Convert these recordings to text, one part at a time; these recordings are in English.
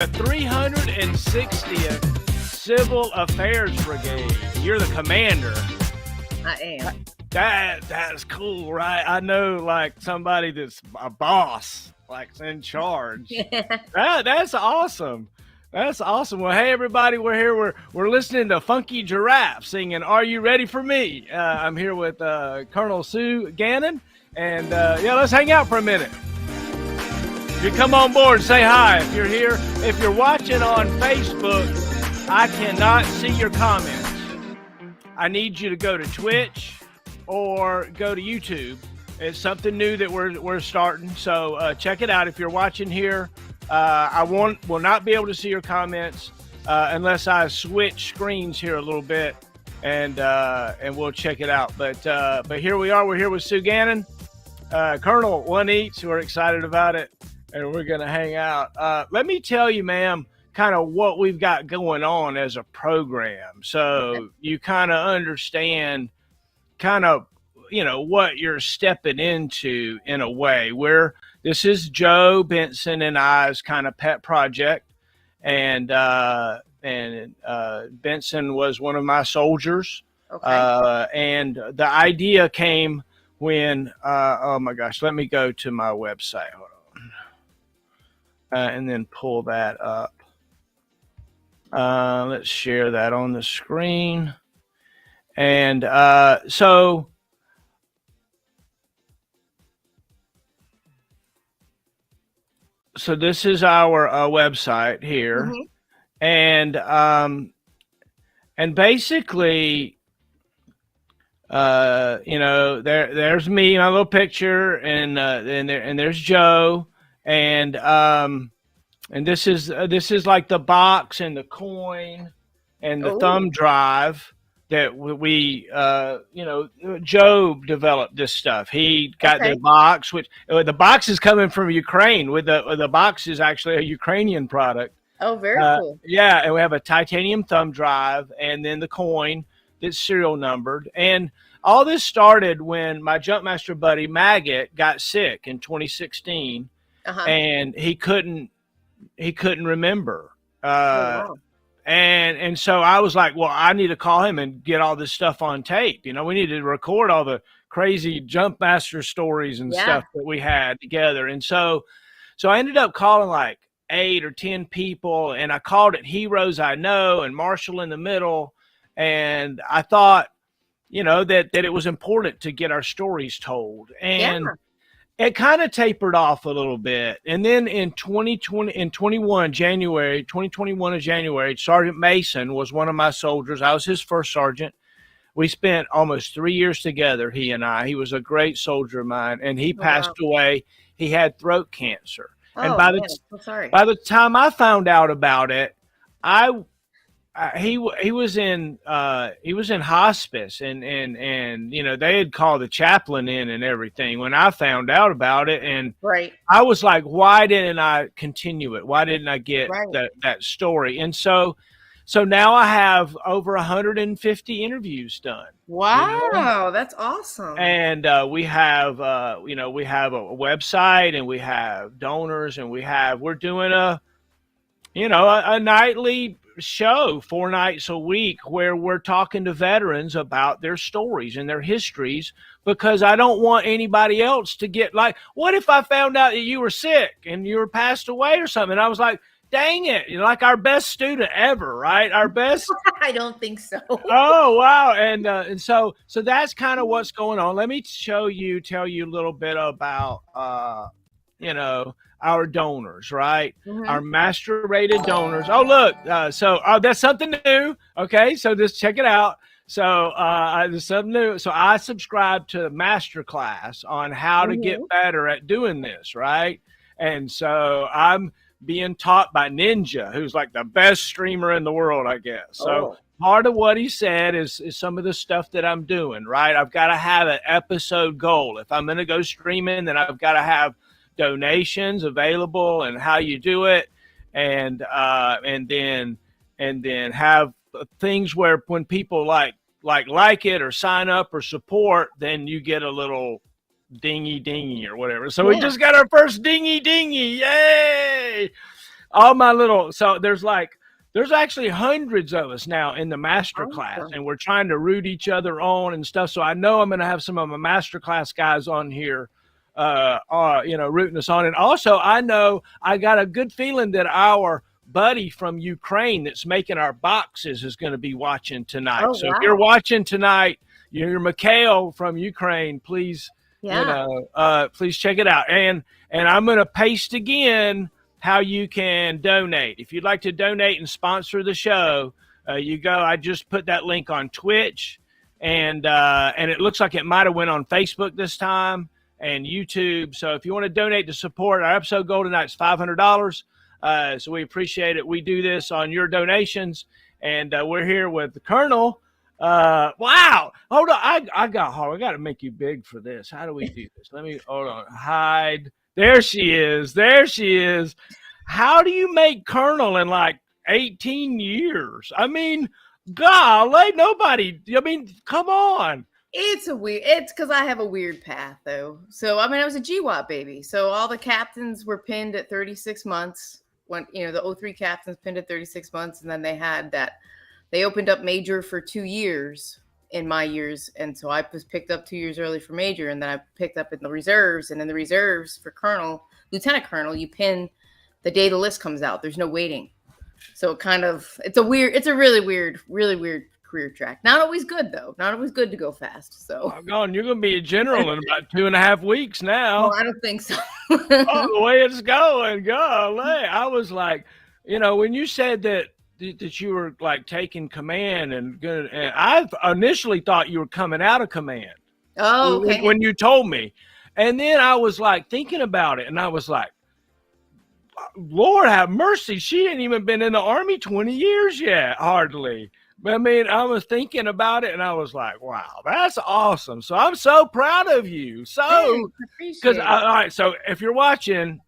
The 360th Civil Affairs Brigade. You're the commander. I am. That's cool, right? I know, like, somebody that's a boss, like, in charge. That's awesome. That's awesome. Well, hey, everybody, we're here. We're listening to Funky Giraffe singing "Are You Ready for Me?" I'm here with Colonel Sue Gannon, and let's hang out for a minute. You come on board, say hi if you're here. If you're watching on Facebook, I cannot see your comments. I need you to go to Twitch or go to YouTube. It's something new that we're starting, so check it out. If you're watching here, I will not be able to see your comments unless I switch screens here a little bit, and we'll check it out. But here we are. We're here with Sue Gannon, Colonel One Eats. We're excited about it, and we're gonna hang out. Let me tell you, ma'am, kind of what we've got going on as a program, so you kind of understand, kind of, what you're stepping into in a way. This is Joe Benson and I's kind of pet project, and Benson was one of my soldiers. Okay. And the idea came when oh my gosh, let me go to my website. Hold on, and then pull that up. Let's share that on the screen, and so. So this is our website here, and basically, there's me, my little picture, and there's Joe, and this is like the box and the coin and the thumb drive that we Joe developed this stuff. He got the box, which the box is coming from Ukraine. With the box is actually a Ukrainian product. Oh, very cool. Yeah, and we have a titanium thumb drive, and then the coin that's serial numbered. And all this started when my Jumpmaster buddy Maggot got sick in 2016, and he couldn't remember. Wow. And so I was like, well, I need to call him and get all this stuff on tape. We need to record all the crazy Jumpmaster stories and stuff that we had together. And so I ended up calling like 8 or 10 people, and I called it Heroes I Know and Marshall in the Middle. And I thought, that it was important to get our stories told. And it kind of tapered off a little bit. And then in 2021 January, Sergeant Mason was one of my soldiers. I was his first sergeant. We spent almost 3 years together, he and I. He was a great soldier of mine, and he passed away. He had throat cancer. And by the time I found out about it, he was in hospice, and they had called the chaplain in and everything when I found out about it, and I was like, why didn't I continue it? Why didn't I get that story? And so now I have over 150 interviews done. Wow, that's awesome. And we have a website, and we have donors, and we're doing a nightly show 4 nights a week where we're talking to veterans about their stories and their histories, because I don't want anybody else to get like, what if I found out that you were sick and you were passed away or something? And I was like, dang it, like our best student ever, right? Our best. I don't think so. Oh, wow. And so that's kind of what's going on. Let me tell you a little bit about our donors, right? Our master rated donors. Oh, look. So that's something new. Okay. So just check it out. So there's something new. So I subscribe to the master class on how to get better at doing this, right? And so I'm being taught by Ninja, who's like the best streamer in the world, I guess. So part of what he said is some of the stuff that I'm doing, right? I've got to have an episode goal. If I'm going to go streaming, then I've got to have donations available and how you do it, and then have things where when people like it or sign up or support, then you get a little dingy or whatever. So we just got our first dingy. Yay! all my little, so there's actually hundreds of us now in the master class, and we're trying to root each other on and stuff. So I know I'm going to have some of my master class guys on here, rooting us on. And also I know I got a good feeling that our buddy from Ukraine that's making our boxes is going to be watching tonight. Oh, so wow. if you're watching tonight, you're Mikhail from Ukraine, please, please check it out. And I'm going to paste again how you can donate. If you'd like to donate and sponsor the show, you go. I just put that link on Twitch, and it looks like it might have went on Facebook this time and YouTube. So if you want to donate to support our episode goal tonight, it's $500. So we appreciate it. We do this on your donations, and we're here with the Colonel. Wow. Hold on. I got to make you big for this. How do we do this? Let me, hold on. Hide. There she is. How do you make Colonel in like 18 years? I mean, golly, come on. It's because I have a weird path, though. So, I was a GWAT baby. So all the captains were pinned at 36 months. When, the 03 captains pinned at 36 months. And then they opened up major for 2 years in my years. And so I was picked up 2 years early for major. And then I picked up in the reserves. And in the reserves for colonel, lieutenant colonel, you pin the day the list comes out. There's no waiting. So it's a really weird career track. Not always good, though. Not always good to go fast. So you're going to be a general in about 2.5 weeks now. No, I don't think so. The way it's going, golly. I was like, when you said that you were like taking command and I initially thought you were coming out of command. Oh, okay. When you told me. And then I was like thinking about it, and I was like, Lord have mercy, she ain't even been in the Army 20 years yet, hardly. But I was thinking about it, and I was like, wow, that's awesome. So I'm so proud of you. So, because all right, so if you're watching,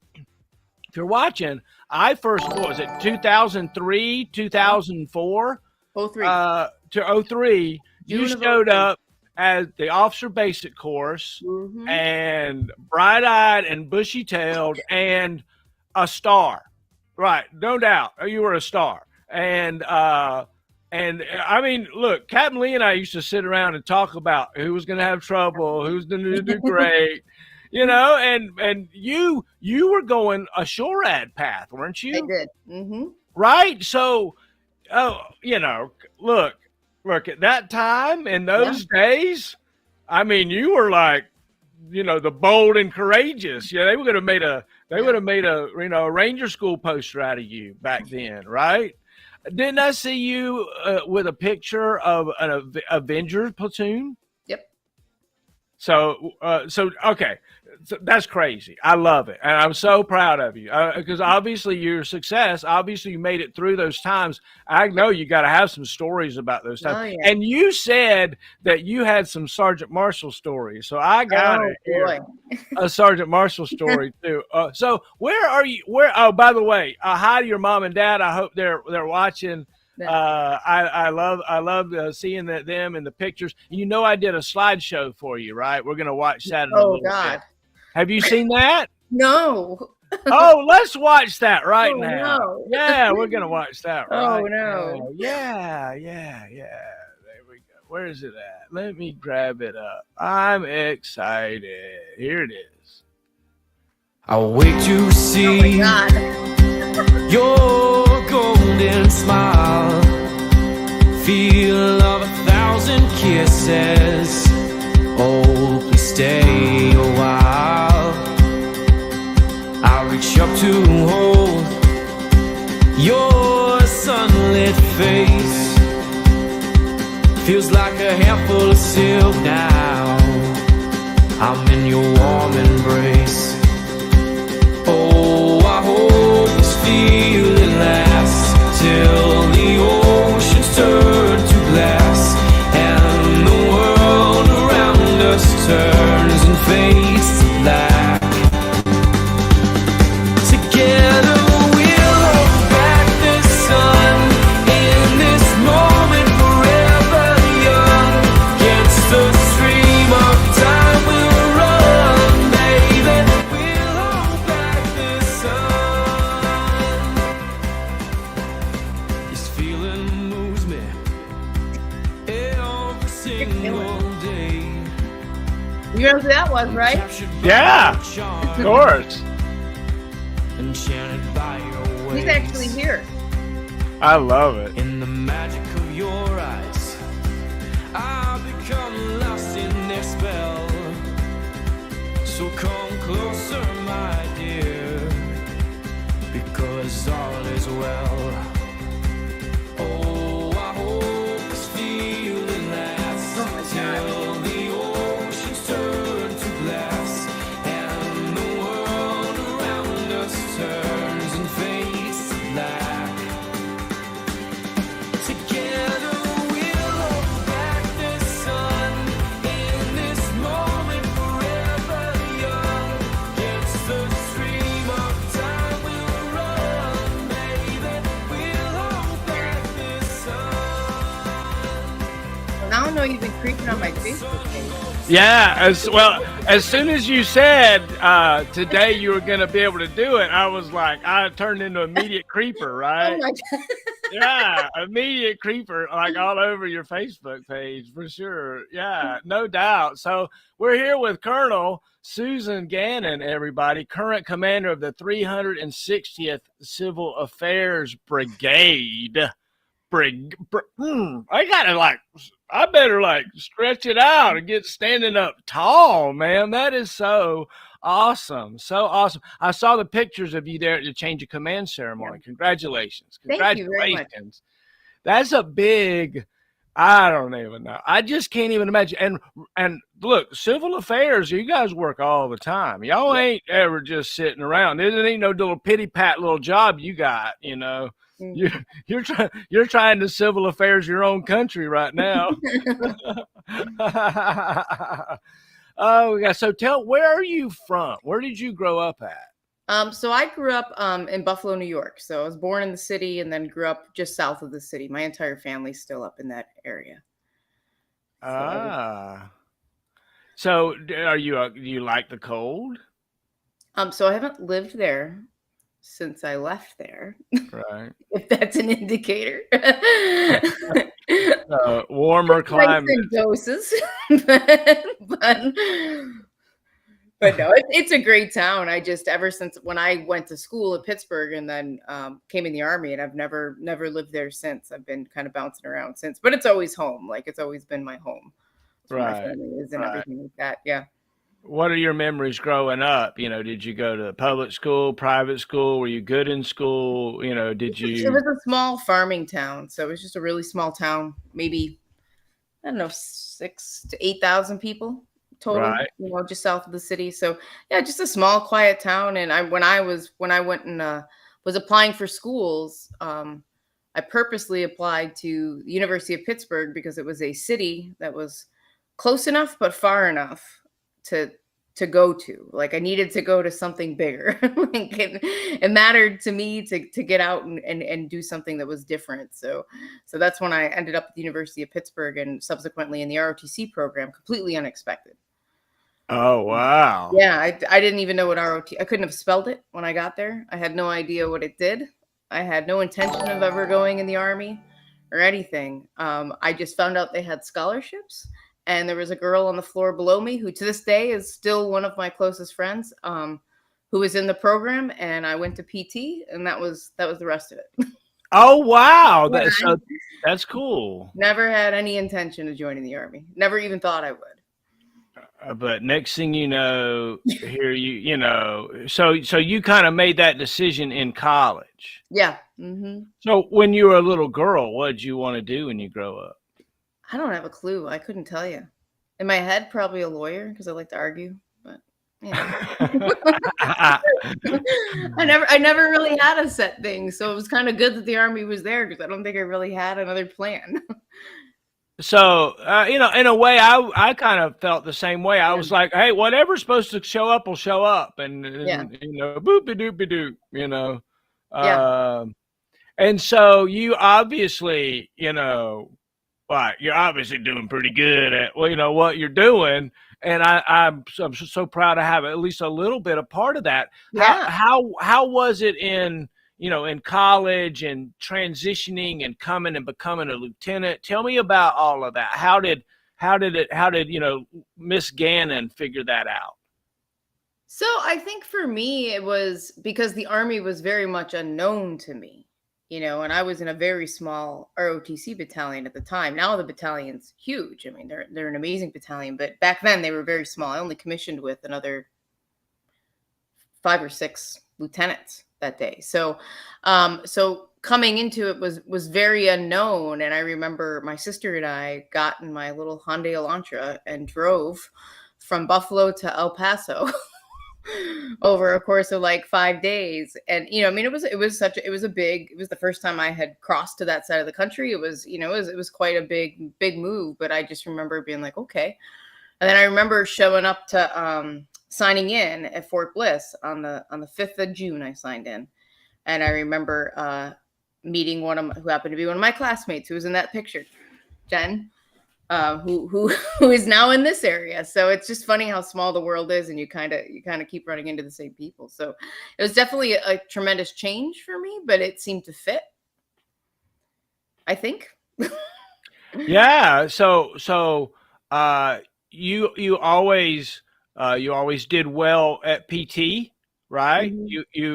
I first, what was it, 2003, 2004? 03. To 03, you showed up as the officer basic course, mm-hmm. and bright-eyed and bushy-tailed and a star. Right, no doubt. You were a star. And look, Captain Lee and I used to sit around and talk about who was going to have trouble, who's going to do great, and you were going a SHORAD path, weren't you? I did. Mm-hmm. Right? So, look, at that time, in those days, you were like, the bold and courageous. Yeah, they would have made a Ranger School poster out of you back then, right? Didn't I see you with a picture of an Avengers platoon? Yep. So okay. So that's crazy. I love it. And I'm so proud of you because obviously your success, obviously you made it through those times. I know you got to have some stories about those times. Oh, yeah. And you said that you had some Sergeant Marshall stories. So I got a Sergeant Marshall story too. So where are you? Oh, by the way, hi to your mom and dad. I hope they're watching. I love seeing them in the pictures. I did a slideshow for you, right? We're going to watch that in a little bit. Have you seen that? No. Oh, let's watch that right now. No. Yeah, we're going to watch that right now. No. Yeah. There we go. Where is it at? Let me grab it up. I'm excited. Here it is. I'll wait to see your golden smile, feel of 1,000 kisses. Oh, please stay a while. I'll reach up to hold your sunlit face. Feels like a handful of silk now. I'm in your warm embrace. Oh, I hope this feeling lasts till the oceans turn to glass and the world around us turns and fades to black. Together we'll hold back the sun in this moment, forever young. Against the stream of time we'll run, baby. You know who that was, right? Yeah, of course. Enchanted by your ways. He's actually here. I love it. In the magic of your eyes, I've become lost in their spell. So come closer, my dear, because all is well. Oh, I hope this feeling lasts till the oceans turn to glass and the world around us turns and fades to black. Together we'll hold back the sun in this moment forever young. Against the stream of time we'll run, baby. We'll hold back the sun. Well, now I know you've been creeping on my Facebook page. Yeah, as soon as you said today you were going to be able to do it, I was like, I turned into immediate creeper, right? Oh my God. Yeah, immediate creeper, like all over your Facebook page for sure. Yeah, no doubt. So we're here with Colonel Susan Gannon, everybody, current commander of the 360th Civil Affairs Brigade. I better stretch it out and get standing up tall, man. That is so awesome. So awesome. I saw the pictures of you there at the change of command ceremony. Yeah. Congratulations. Thank you very much. Congratulations. That's a big, I don't even know. I just can't even imagine. And look, civil affairs, you guys work all the time. Y'all ain't ever just sitting around. There ain't no little pity pat little job you got, you know. You're trying to civil affairs your own country right now. Oh yeah. So where are you from? Where did you grow up at? So I grew up in Buffalo, New York. So I was born in the city and then grew up just south of the city. My entire family's still up in that area. So do you like the cold? So I haven't lived there since I left there. Right. If that's an indicator. Warmer climate. In doses. But no, it's a great town. I just, ever since when I went to school at Pittsburgh and then came in the Army, and I've never lived there since. I've been kind of bouncing around since, but it's always home. Like, it's always been my home. Right. My family is and everything like that. Yeah. What are your memories growing up? You know, did you go to public school, private school? Were you good in school? You know, did you? It was a small farming town. So it was just a really small town, maybe, I don't know, 6,000 to 8,000 people total, Right. You know, just south of the city. So yeah, just a small, quiet town. And when I went and was applying for schools, I purposely applied to the University of Pittsburgh because it was a city that was close enough but far enough to go to. Like, I needed to go to something bigger. Like, it mattered to me to get out and do something that was different. So that's when I ended up at the University of Pittsburgh and subsequently in the ROTC program, completely unexpected. Oh, wow. Yeah, I didn't even know what I couldn't have spelled it when I got there. I had no idea what it did. I had no intention of ever going in the Army or anything. I just found out they had scholarships. And there was a girl on the floor below me who to this day is still one of my closest friends, who was in the program. And I went to PT, and that was the rest of it. Oh, wow. That's cool. Never had any intention of joining the Army. Never even thought I would. But next thing you know, here you know, so you kind of made that decision in college. Yeah. Mm-hmm. So when you were a little girl, what did you want to do when you grow up? I don't have a clue. I couldn't tell you. In my head, probably a lawyer because I like to argue. But yeah, I never really had a set thing, so it was kind of good that the Army was there because I don't think I really had another plan. So you know, in a way, I kind of felt the same way. I was like, hey, whatever's supposed to show up will show up, and you know, boopy doopy doop, you know. And so you obviously, you know. Right, you're obviously doing pretty good at what you're doing, and I'm so proud to have at least a little bit a part of that. Yeah. How was it in college and transitioning and coming and becoming a lieutenant? Tell me about all of that. How did how did Miss Gannon figure that out? So I think for me, it was because the Army was very much unknown to me, and I was in a very small ROTC battalion at the time. Now the battalion's huge. I mean, they're an amazing battalion, but back then they were very small. I only commissioned with another 5 or 6 lieutenants that day. So coming into it was very unknown. And I remember my sister and I got in my little Hyundai Elantra and drove from Buffalo to El Paso over a course of like 5 days. And, I mean, it was the first time I had crossed to that side of the country. It was quite a big move, but I just remember being like, okay. And then I remember showing up to, signing in at Fort Bliss on the 5th of June. I signed in, and I remember meeting who happened to be one of my classmates who was in that picture, Jen, who is now in this area. So it's just funny how small the world is, and you kind of keep running into the same people. So it was definitely a tremendous change for me, but it seemed to fit, I think. Yeah. So you always did well at PT, right? Mm-hmm.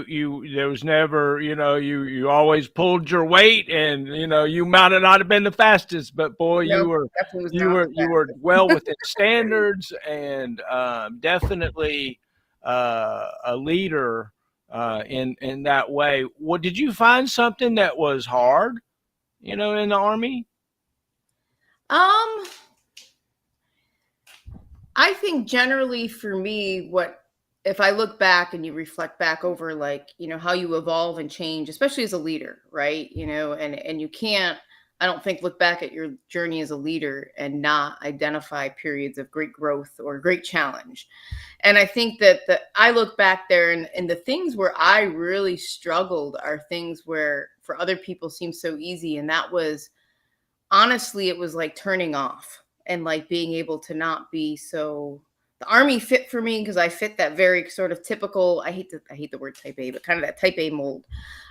You there was never, you always pulled your weight, and you might have not have been the fastest, but boy, you were well within standards, and definitely a leader in that way. What did you find something that was hard, in the Army? I think generally for me, if I look back and you reflect back over, like, how you evolve and change, especially as a leader, right? And you can't, I don't think, look back at your journey as a leader and not identify periods of great growth or great challenge. And I think that I look back there, and the things where I really struggled are things where for other people seem so easy. And that was, honestly, it was like turning off and like being able to not be so. The Army fit for me because I fit that very sort of typical, I hate the word type A, but kind of that type A mold.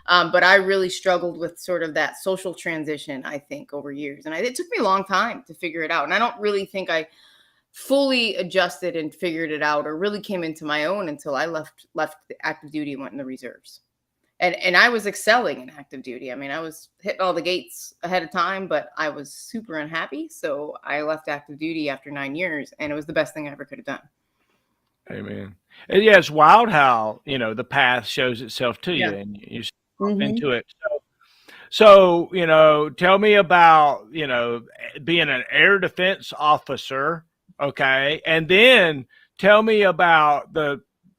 But I really struggled with sort of that social transition, I think, over years. And it took me a long time to figure it out. And I don't really think I fully adjusted and figured it out or really came into my own until I left the active duty and went in the reserves. And I was excelling in active duty. I mean, I was hitting all the gates ahead of time, but I was super unhappy. So I left active duty after 9 years, and it was the best thing I ever could have done. Amen. And yeah, it's wild how, the path shows itself to you, Yeah. and you step into it. So, tell me about, being an air defense officer. Okay. And then tell me about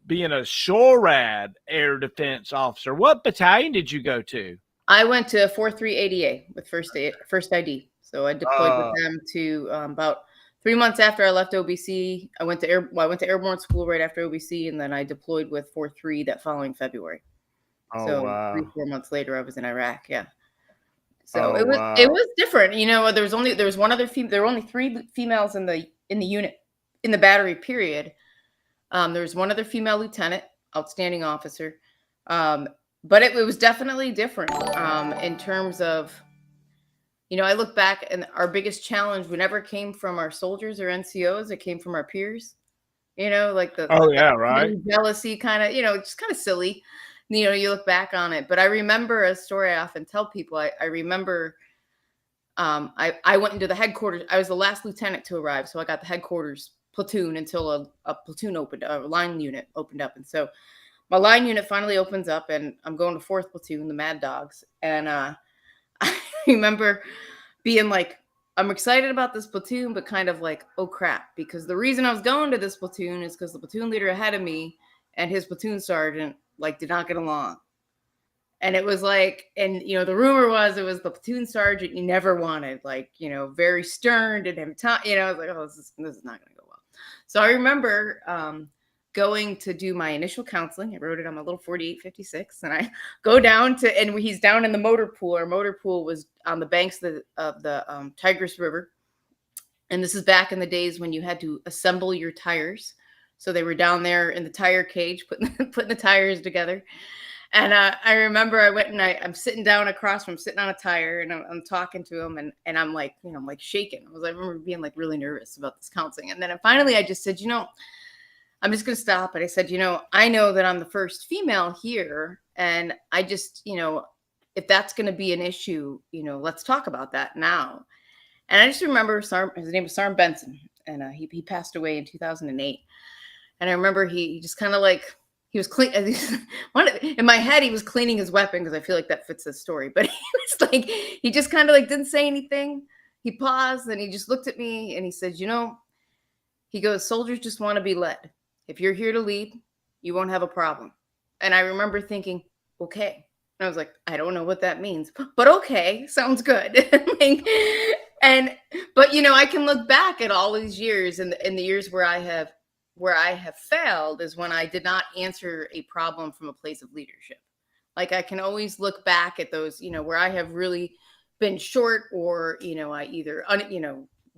being a SHORAD air defense officer. What battalion did you go to? I went to 4-3 ADA with first ID. So I deployed with them to about 3 months after I left OBC. I went to airborne school right after OBC, and then I deployed with 4-3 that following February. Oh, so wow. 3-4 months later, I was in Iraq. Yeah. So it was different. There was one other female. There were only 3 females in the unit, in the battery period. There was one other female lieutenant, outstanding officer. But it was definitely different in terms of, I look back, and our biggest challenge never came from our soldiers or NCOs. It came from our peers, like the jealousy kind of, just kind of silly. You look back on it. But I remember a story I often tell people. I remember I went into the headquarters. I was the last lieutenant to arrive. So I got the headquarters platoon until a platoon a line unit opened up. And so my line unit finally opens up, and I'm going to 4th platoon, the Mad Dogs. And I remember being like, I'm excited about this platoon, but kind of like, oh crap, because the reason I was going to this platoon is because the platoon leader ahead of me and his platoon sergeant did not get along. And it was like, and the rumor was it was the platoon sergeant you never wanted, very stern, didn't have time. I was like, oh, this is not going to go well. So I remember going to do my initial counseling. I wrote it on my little 4856, and I go down to, and he's down in the motor pool. Our motor pool was on the banks of the Tigris River. And this is back in the days when you had to assemble your tires. So they were down there in the tire cage, putting the tires together. And I remember I went and I'm sitting down across from sitting on a tire, and I'm talking to him, and I'm like, I'm like shaking. I remember being like really nervous about this counseling. And then finally I just said, I'm just going to stop. And I said, I know that I'm the first female here. And I just, if that's going to be an issue, let's talk about that now. And I just remember his name was Sarm Benson, and he passed away in 2008. And I remember he just kind of like, he was clean. In my head, he was cleaning his weapon, because I feel like that fits the story. But he was like, he just kind of like didn't say anything. He paused, and he just looked at me, and he said, he goes, soldiers just want to be led. If you're here to lead, you won't have a problem. And I remember thinking, okay. And I was like, I don't know what that means, but okay, sounds good. But I can look back at all these years, and in the years where I have failed is when I did not answer a problem from a place of leadership. Like, I can always look back at those, where I have really been short, or, I either,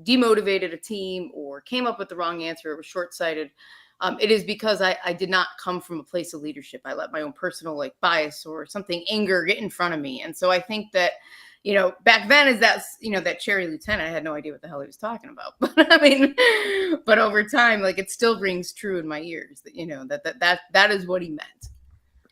demotivated a team, or came up with the wrong answer, or was short-sighted. It is because I did not come from a place of leadership. I let my own personal bias or something, anger, get in front of me. And so I think that, back then, is that cherry lieutenant, I had no idea what the hell he was talking about. But but over time, it still rings true in my ears that, that is what he meant.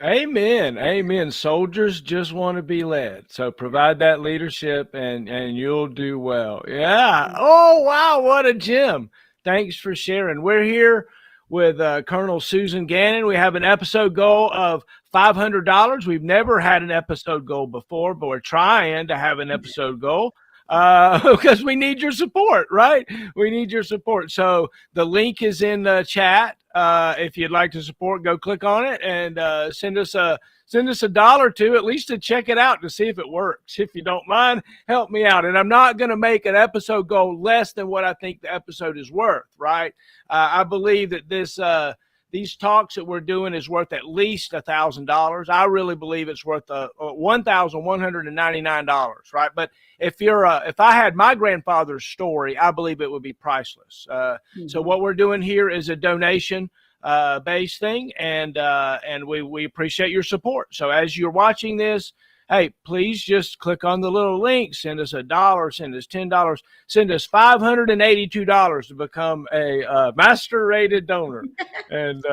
Amen. Amen. Soldiers just want to be led. So provide that leadership, and you'll do well. Yeah. Oh, wow. What a gem. Thanks for sharing. We're here with Colonel Susan Gannon. We have an episode goal of $500. We've never had an episode goal before, but we're trying to have an episode goal because we need your support, right? We need your support. So the link is in the chat. If you'd like to support, go click on it and send us a $1 or $2, at least to check it out, to see if it works. If you don't mind, help me out. And I'm not going to make an episode goal less than what I think the episode is worth, right? I believe that these talks that we're doing is worth at least $1,000. I really believe it's worth $1,199, right? But if I had my grandfather's story, I believe it would be priceless. So what we're doing here is a donation based thing, and we appreciate your support. So as you're watching this, hey, please just click on the little link, send us $1, send us $10, send us $582 to become a master rated donor. And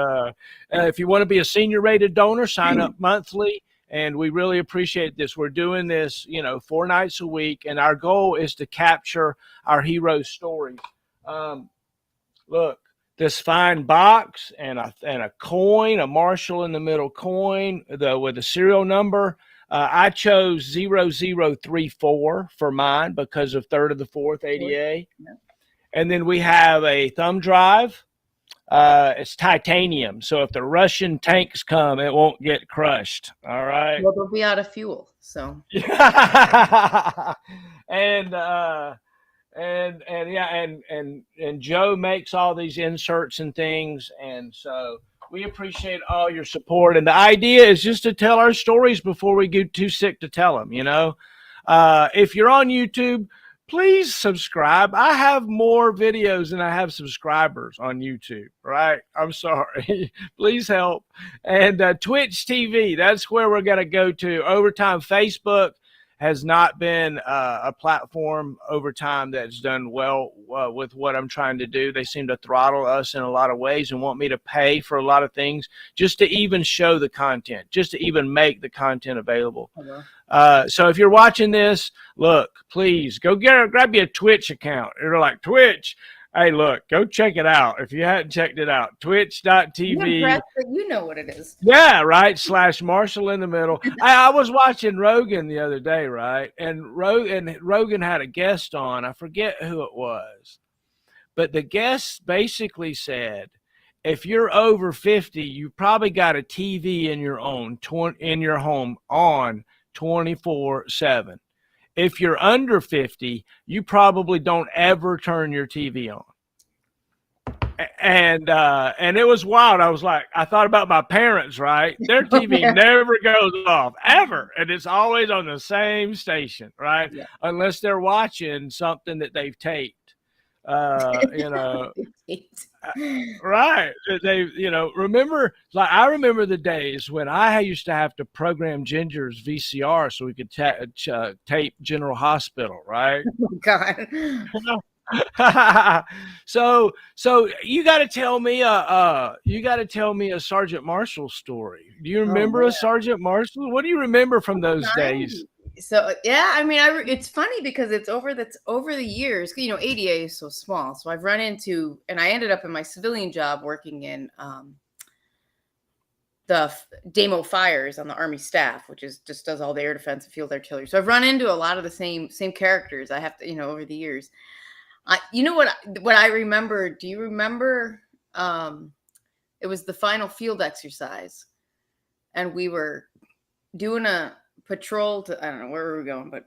if you want to be a senior rated donor, sign up monthly. And we really appreciate this. We're doing this, 4 nights a week, and our goal is to capture our heroes' stories. Look, this fine box and a coin, a Marshall in the middle coin with a serial number. I chose 0034 for mine because of 3rd of the 4th ADA. Yeah. And then we have a thumb drive. It's titanium. So if the Russian tanks come, it won't get crushed. All right. Well, they'll be out of fuel. So. And Joe makes all these inserts and things. And so we appreciate all your support. And the idea is just to tell our stories before we get too sick to tell them, If you're on YouTube, please subscribe. I have more videos than I have subscribers on YouTube, right? I'm sorry. Please help. And Twitch TV, that's where we're going to go to. Over time, Facebook has not been a platform over time that's done well with what I'm trying to do. They seem to throttle us in a lot of ways and want me to pay for a lot of things just to even show the content, just to even make the content available. So if you're watching this, look, please go grab you a Twitch account. You're like, Twitch. Hey, look, go check it out. If you hadn't checked it out, twitch.tv. You know what it is. Yeah, right. / Marshall in the middle. I was watching Rogan the other day, right? And Rogan had a guest on. I forget who it was. But the guest basically said, if you're over 50, you probably got a TV in your home on 24/7. If you're under 50, you probably don't ever turn your TV on. And it was wild. I thought about my parents, right? Their TV never goes off ever. And it's always on the same station, right? Yeah. Unless they're watching something that they've taped. You know, right. They, you know, remember, like, I remember the days when I used to have to program Ginger's VCR so we could tape General Hospital, right? Oh, God. So you got to tell me a Sergeant Marshall story. Do you Oh, remember man. a Sergeant Marshall? What do you remember from those days? So yeah, I mean, it's funny because it's over the years. You know, ADA is so small, so I've run into, and I ended up in my civilian job working in the Demo Fires on the Army staff, which is just does all the air defense and field artillery. So I've run into a lot of the same characters. I have to, you know, over the years. You know what I remember? Do you remember? It was the final field exercise, and we were doing a patrol to, I don't know where we were going, but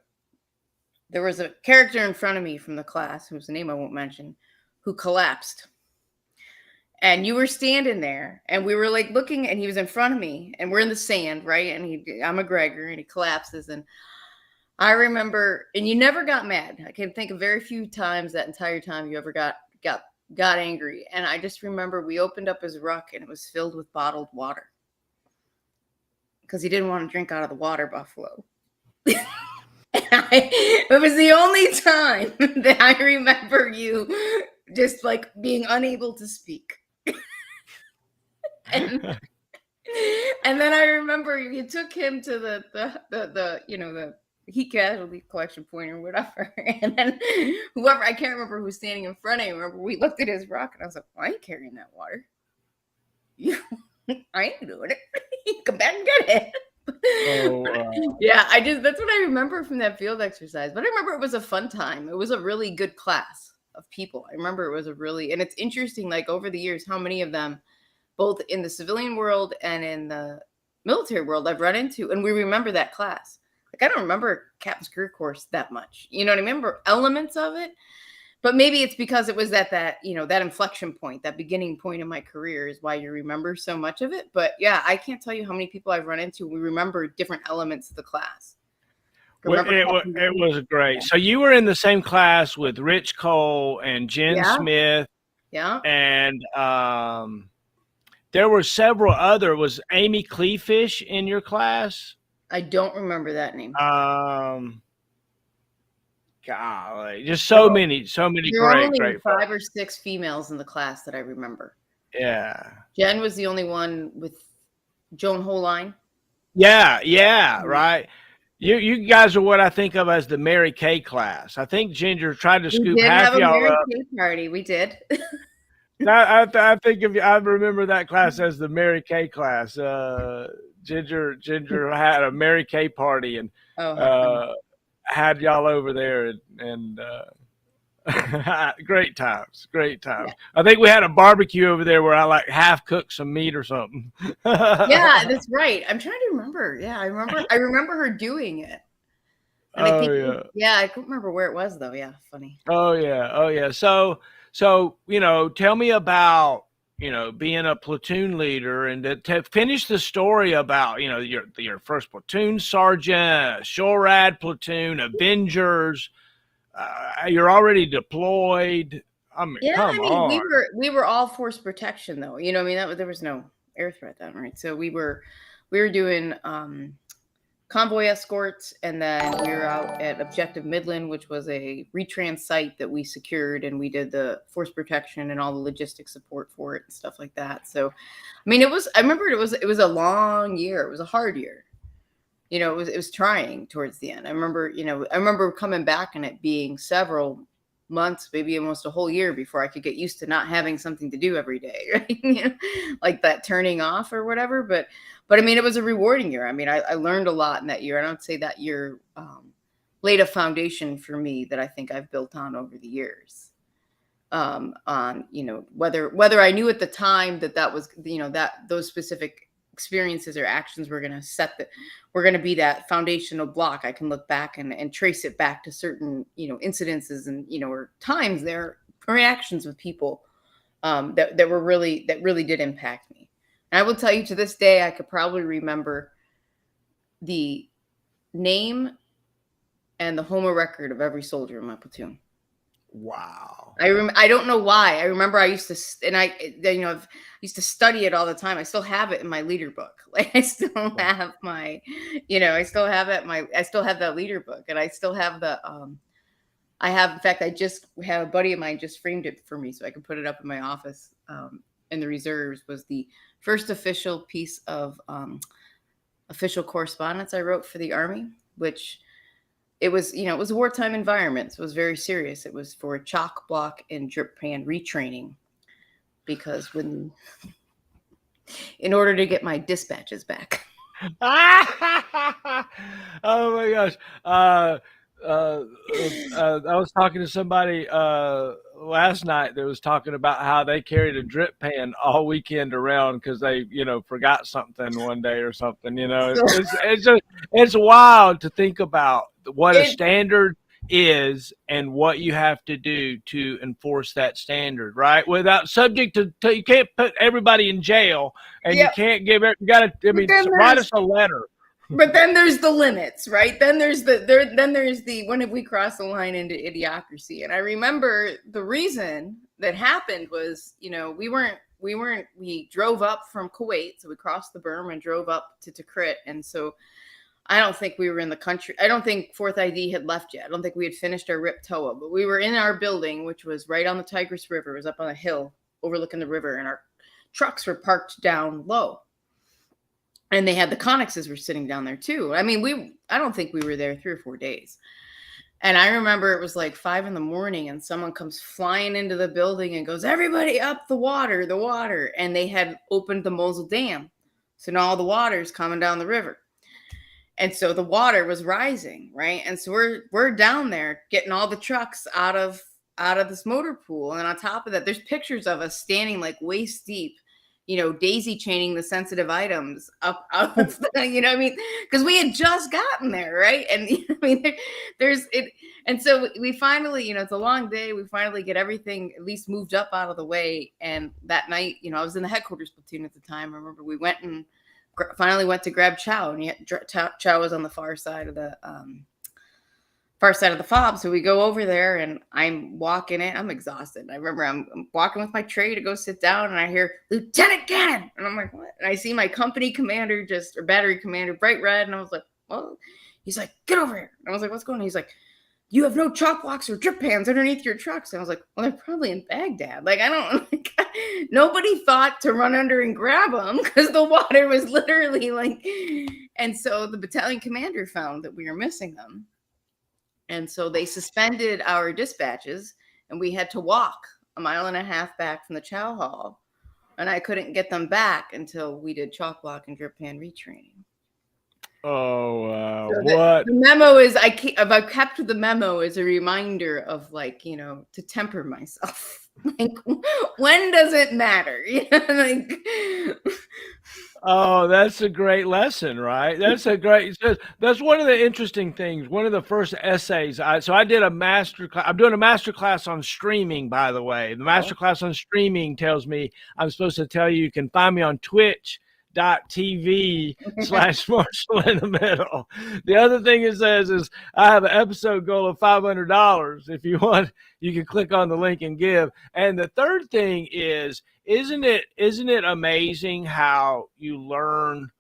there was a character in front of me from the class, whose name I won't mention, who collapsed. And you were standing there, and we were like looking, and he was in front of me, and we're in the sand, right? And I'm a Gregor, and he collapses. And I remember, and you never got mad. I can think of very few times that entire time you ever got angry. And I just remember we opened up his ruck, and it was filled with bottled water, because he didn't want to drink out of the water buffalo. It was the only time that I remember you just like being unable to speak. and then I remember you took him to the you know, the heat casualty collection point or whatever. And then whoever, I can't remember who was standing in front of him. Remember, we looked at his rock, and I was like, I ain't carrying that water. I ain't doing it. Come back and get it. Yeah, that's what I remember from that field exercise. But I remember it was a fun time. It was a really good class of people. I remember it was and it's interesting, like, over the years, how many of them, both in the civilian world and in the military world, I've run into, and we remember that class. Like, I don't remember Captain's Career Course that much. You know what I remember? Elements of it. But maybe it's because it was that, you know, that inflection point, that beginning point in my career is why you remember so much of it. But yeah, I can't tell you how many people I've run into. We remember different elements of the class. It was great. So you were in the same class with Rich Cole and Jen Smith. Yeah. And there were several other. Was Amy Cleefish in your class? I don't remember that name. Golly, just so many there were only great 5 or 6 females in the class that I remember. Yeah. Jen was the only one with Joan Holine. Yeah, right. You guys are what I think of as the Mary Kay class. I think Ginger tried to scoop half y'all up. We did have a Mary Kay party. We did. I think of you. I remember that class as the Mary Kay class. Ginger had a Mary Kay party and had y'all over there and great times. Yeah. I think we had a barbecue over there where I like half cooked some meat or something. Yeah, that's right. I'm trying to remember. Yeah, I remember her doing it. And I couldn't remember where it was though. Yeah, funny. Oh yeah. So you know, tell me about, you know, being a platoon leader, and to finish the story about, you know, your first platoon sergeant, SHORAD platoon, Avengers. You're already deployed. I mean, come on. We were all force protection though. You know, I mean, there was no air threat then, right? So we were doing convoy escorts, and then we were out at Objective Midland, which was a retrans site that we secured, and we did the force protection and all the logistic support for it and stuff like that. So, I mean, I remember it was a long year. It was a hard year. You know, it was trying towards the end. I remember coming back and it being several months, maybe almost a whole year before I could get used to not having something to do every day, right? You know, like that turning off or whatever. But I mean, it was a rewarding year. I mean, I learned a lot in that year. And I would say that year laid a foundation for me that I think I've built on over the years. On, you know, whether I knew at the time that was, you know, that those specific experiences or actions were going to be that foundational block. I can look back and trace it back to certain, you know, incidences and, you know, or times there, reactions with people that really did impact me. And I will tell you, to this day, I could probably remember the name and the home of record of every soldier in my platoon. Wow. I don't know why. I remember I used to, and I used to study it all the time. I still have it in my leader book. Like I still have my, I still have that leader book, and I still have the, in fact, I just have a buddy of mine just framed it for me so I can put it up in my office. In the reserves was the first official piece of official correspondence I wrote for the Army, which it was a wartime environment. So it was very serious. It was for chalk block and drip pan retraining, because in order to get my dispatches back. Oh my gosh. I was talking to somebody last night that was talking about how they carried a drip pan all weekend around because they, forgot something one day or something. It's wild to think about what a standard is and what you have to do to enforce that standard, right? Without subject to you can't put everybody in jail, and you can't give it. You got to. Write us a letter. But then there's the limits, right? Then there's the when have we crossed the line into idiocracy? And I remember the reason that happened was, we drove up from Kuwait, so we crossed the berm and drove up to Tikrit, and so I don't think we were in the country. I don't think 4th ID had left yet. I don't think we had finished our RIP TOA, but we were in our building, which was right on the Tigris River. It was up on a hill overlooking the river, and our trucks were parked down low. And they had the connexes were sitting down there too. I mean, I don't think we were there 3 or 4 days. And I remember it was like 5 a.m. and someone comes flying into the building and goes, "Everybody up the water, the water." And they had opened the Mosul Dam. So now all the water is coming down the river. And so the water was rising, right? And so we're down there getting all the trucks out of this motor pool. And on top of that, there's pictures of us standing like waist deep, daisy chaining the sensitive items up out of the, because we had just gotten there, right? And there's it. And so we finally, it's a long day. We finally get everything at least moved up out of the way. And that night, I was in the headquarters platoon at the time. I remember we went and finally went to grab Chow, and Chow was on the far side of the fob. So we go over there, and I'm walking in. I'm exhausted. I remember I'm walking with my tray to go sit down, and I hear Lieutenant Gannon, and I'm like, what? And I see my company commander, or battery commander, bright red, and I was like, well, he's like, get over here. And I was like, what's going on? He's like, you have no chalk blocks or drip pans underneath your trucks. And I was like, well, they're probably in Baghdad. Like, nobody thought to run under and grab them because the water was literally like, and so the battalion commander found that we were missing them. And so they suspended our dispatches, and we had to walk 1.5 miles back from the chow hall. And I couldn't get them back until we did chalk block and drip pan retraining. Oh, wow. So What? The memo is, I've kept the memo as a reminder of to temper myself. Like, when does it matter? Oh, that's a great lesson, right? That's one of the interesting things. One of the first essays. I did a master class. I'm doing a master class on streaming, by the way. The master class on streaming tells me I'm supposed to tell you can find me on twitch.tv/Marshall in the Middle. The other thing it says is I have an episode goal of $500. If you want, you can click on the link and give. And the third thing is, isn't it amazing how you learn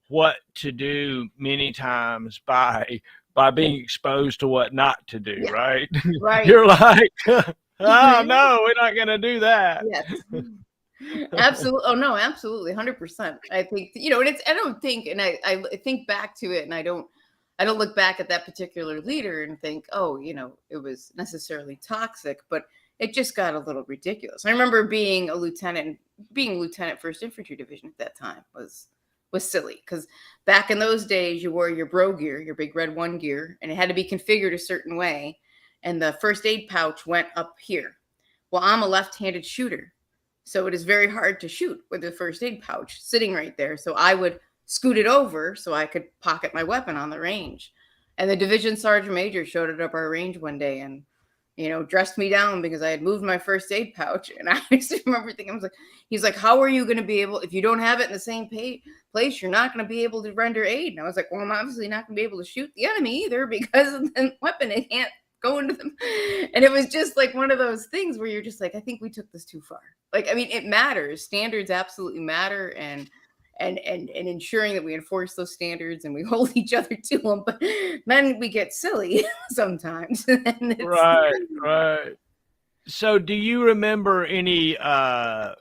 what to do many times by being exposed to what not to do, right? Right. You're like, oh no, we're not going to do that. Yes. Absolutely. Oh no, absolutely. 100%. I think, and I think back to it, and I don't look back at that particular leader and think, oh, it was necessarily toxic, but it just got a little ridiculous. I remember being lieutenant 1st Infantry Division at that time was silly, because back in those days you wore your bro gear, your big red 1 gear, and it had to be configured a certain way, and the first aid pouch went up here. Well, I'm a left-handed shooter, so it is very hard to shoot with the first aid pouch sitting right there. So I would scoot it over so I could pocket my weapon on the range. And the division sergeant major showed it up our range one day and, dressed me down because I had moved my first aid pouch. And I just remember thinking, he's like, how are you going to be able, if you don't have it in the same place, you're not going to be able to render aid. And I was like, well, I'm obviously not going to be able to shoot the enemy either because of the weapon. It can't going to them. And it was just like one of those things where you're just like, I think we took this too far. Like, I mean, it matters. Standards absolutely matter. And ensuring that we enforce those standards and we hold each other to them. But then we get silly sometimes. Right. So do you remember any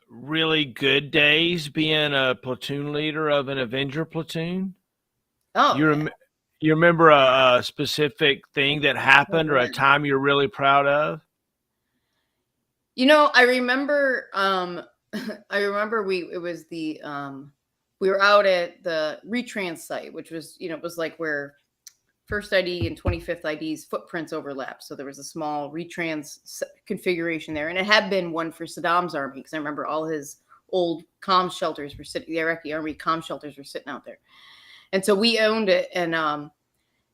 really good days being a platoon leader of an Avenger platoon? Oh, you remember a specific thing that happened or a time you're really proud of? You know, I remember we were out at the retrans site, which was, you know, it was like where First ID and 25th ID's footprints overlapped. So there was a small retrans configuration there. And it had been one for Saddam's army, because I remember all his old comm shelters were sitting, the Iraqi army comm shelters were sitting out there. And so we owned it. And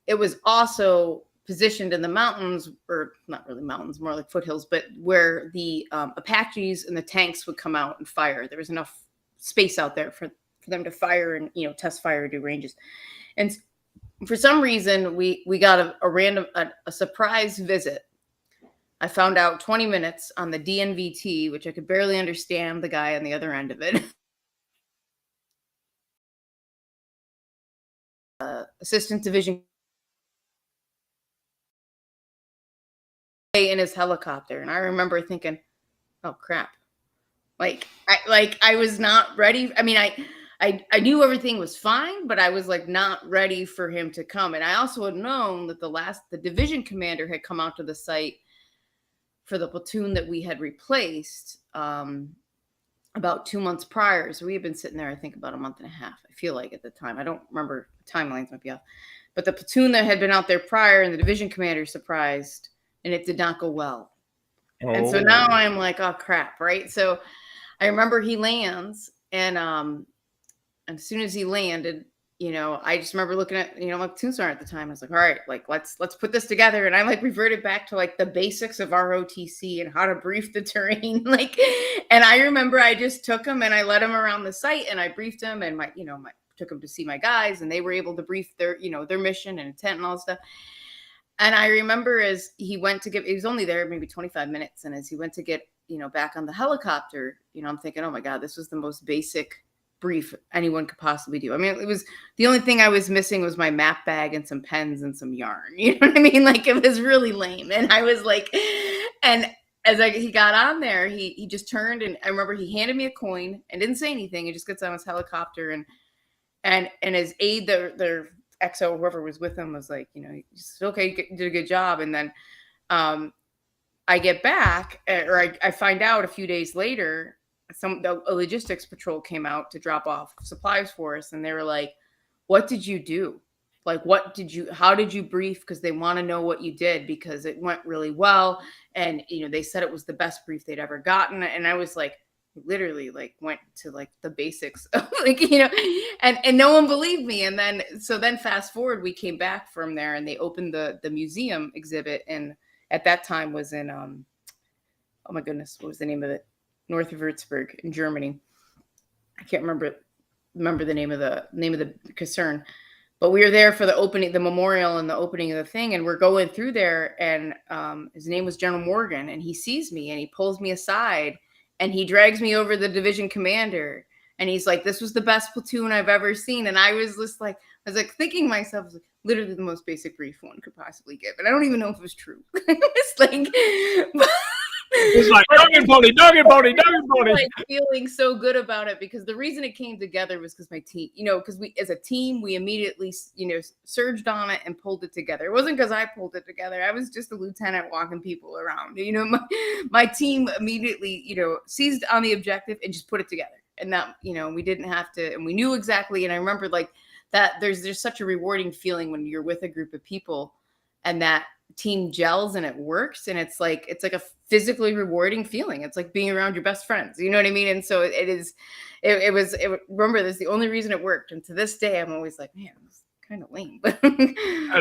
it was also positioned in the mountains, or not really mountains, more like foothills, but where the Apaches and the tanks would come out and fire. There was enough space out there for them to fire and, you know, test fire, do ranges. And for some reason, we got a surprise visit. I found out 20 minutes on the DNVT, which I could barely understand the guy on the other end of it. Assistant Division in his helicopter. And I remember thinking, oh crap. I was not ready. I mean, I knew everything was fine, but I was like not ready for him to come. And I also had known that the division commander had come out to the site for the platoon that we had replaced about 2 months prior. So we had been sitting there, I think, about a month and a half, I feel like, at the time. I don't remember, timelines might be off. But the platoon that had been out there prior, and the division commander surprised, and it did not go well. Oh. And so now I'm like, oh crap, right? So I remember he lands, and as soon as he landed, you know, I just remember looking at, you know, my platoon sergeant at the time. I was like, all right, like, let's put this together. And I like reverted back to like the basics of ROTC and how to brief the terrain. Like, and I remember I just took him and I led him around the site and I briefed him, and took him to see my guys, and they were able to brief their mission and intent and all that stuff. And I remember as he went to he was only there maybe 25 minutes. And as he went to get, back on the helicopter, I'm thinking, oh my God, this was the most basic brief anyone could possibly do. I mean, it was the only thing I was missing was my map bag and some pens and some yarn. You know what I mean? Like, it was really lame. And I was like, and as he got on there, he just turned, and I remember he handed me a coin and didn't say anything. He just gets on his helicopter, and his aide, their XO, whoever was with him, was like, okay, you did a good job. And then I get back, or I find out a few days later, a logistics patrol came out to drop off supplies for us, and they were like, what did you do? Like, how did you brief? Because they want to know what you did, because it went really well. And, they said it was the best brief they'd ever gotten. And I was like, literally went to the basics of and no one believed me. And then fast forward, we came back from there, and they opened the museum exhibit. And at that time was in, oh my goodness, what was the name of it? North of Würzburg in Germany. I can't remember the name of the concern, but we were there for the opening, the memorial, and the opening of the thing. And we're going through there, and his name was General Morgan, and he sees me and he pulls me aside and he drags me over the division commander. And he's like, this was the best platoon I've ever seen. And I was just like, thinking to myself, literally the most basic brief one could possibly give. And I don't even know if it was true. It's like, it's like dog and pony. Like, feeling so good about it, because the reason it came together was because my team, because we, as a team, we immediately, surged on it and pulled it together. It wasn't because I pulled it together. I was just a lieutenant walking people around. My team immediately, seized on the objective and just put it together. And that, we didn't have to, and we knew exactly. And I remember that there's such a rewarding feeling when you're with a group of people and that team gels and it works, and it's like a physically rewarding feeling. It's like being around your best friends, you know what I mean? And so remember, that's the only reason it worked. And to this day, I'm always like, man, kind of lame.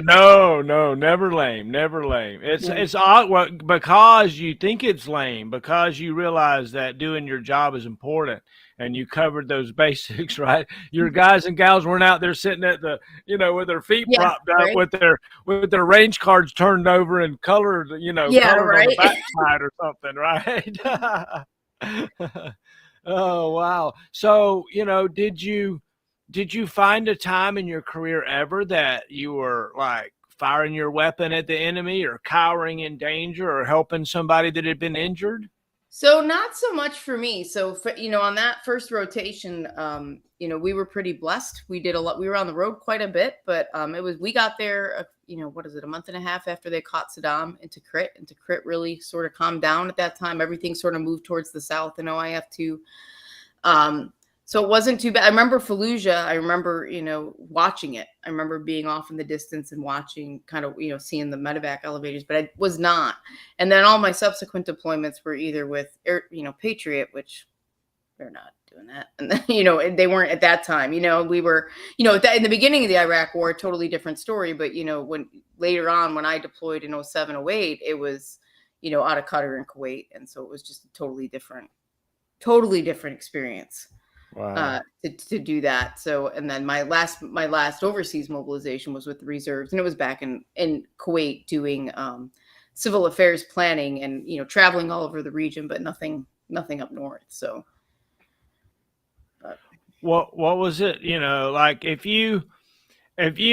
No, never lame, never lame. It's odd because you think it's lame, because you realize that doing your job is important, and you covered those basics, right? Your guys and gals weren't out there sitting at the, with their feet propped up, right. with their range cards turned over and colored, colored on the backside or something, right? Oh wow! So did you find a time in your career ever that you were like firing your weapon at the enemy, or cowering in danger, or helping somebody that had been injured? So not so much for me. So for, on that first rotation, we were pretty blessed. We did a lot. We were on the road quite a bit, but we got there, what is it, a month and a half after they caught Saddam into Crit, really sort of calmed down at that time. Everything sort of moved towards the south in OIF2. So it wasn't too bad. I remember Fallujah. I remember, watching it. I remember being off in the distance and watching, kind of, seeing the medevac elevators, but I was not. And then all my subsequent deployments were either with Patriot, which they're not doing that. And then, they weren't at that time. We were, in the beginning of the Iraq War, totally different story. But, when later on, when I deployed in 07, 08, it was, out of Qatar and Kuwait. And so it was just a totally different experience. Wow. To do that. So, and then my last overseas mobilization was with the reserves, and it was back in Kuwait doing civil affairs planning and traveling all over the region, but nothing up north. So, what was it? Like if you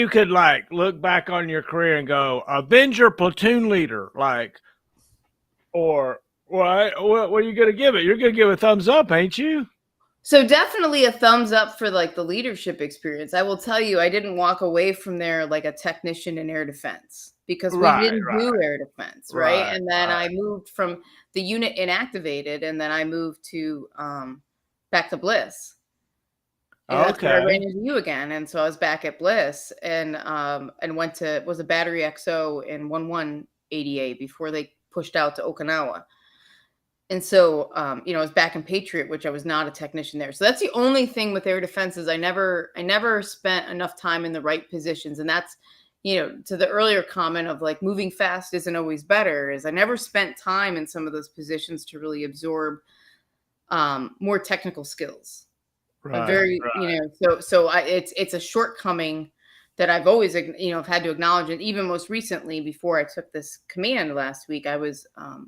could like look back on your career and go, Avenger platoon leader, like, or what are you gonna give it? You're gonna give a thumbs up, ain't you? So definitely a thumbs up for like the leadership experience. I will tell you, I didn't walk away from there like a technician in air defense, because we didn't do air defense, right? And then I moved from the unit inactivated, and then I moved to back to Bliss. And that's where I ran into you again, and so I was back at Bliss, and was a battery XO in 11 ADA before they pushed out to Okinawa. And so, I was back in Patriot, which I was not a technician there. So that's the only thing with air defense is I never spent enough time in the right positions. And that's, to the earlier comment of like moving fast isn't always better, is I never spent time in some of those positions to really absorb more technical skills. It's a shortcoming that I've always, have had to acknowledge. And even most recently, before I took this command last week, I was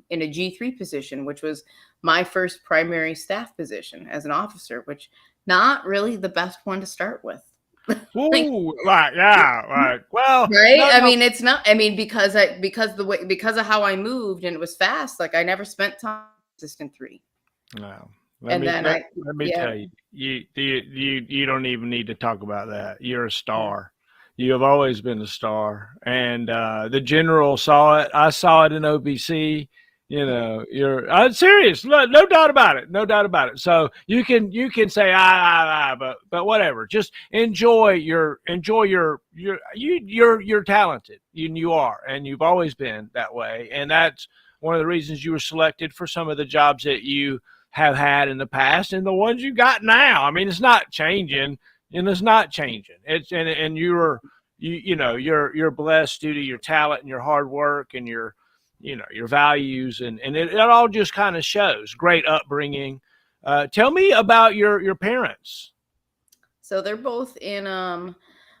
in a G3 position, which was my first primary staff position as an officer, which not really the best one to start with. Well, right. No. It's not. Because of how I moved and it was fast. Like I never spent time assistant 3. No. Let me tell you, you don't even need to talk about that. You're a star. You have always been a star, and the general saw it. I saw it in OBC. I'm serious. No doubt about it. No doubt about it. So you can say but whatever. Just enjoy you're talented. You are, and you've always been that way. And that's one of the reasons you were selected for some of the jobs that you have had in the past and the ones you got now. I mean, it's not changing. And it's not changing. It's and you're blessed due to your talent and your hard work and your values, and it all just kind of shows. Great upbringing. Tell me about your parents. So they're both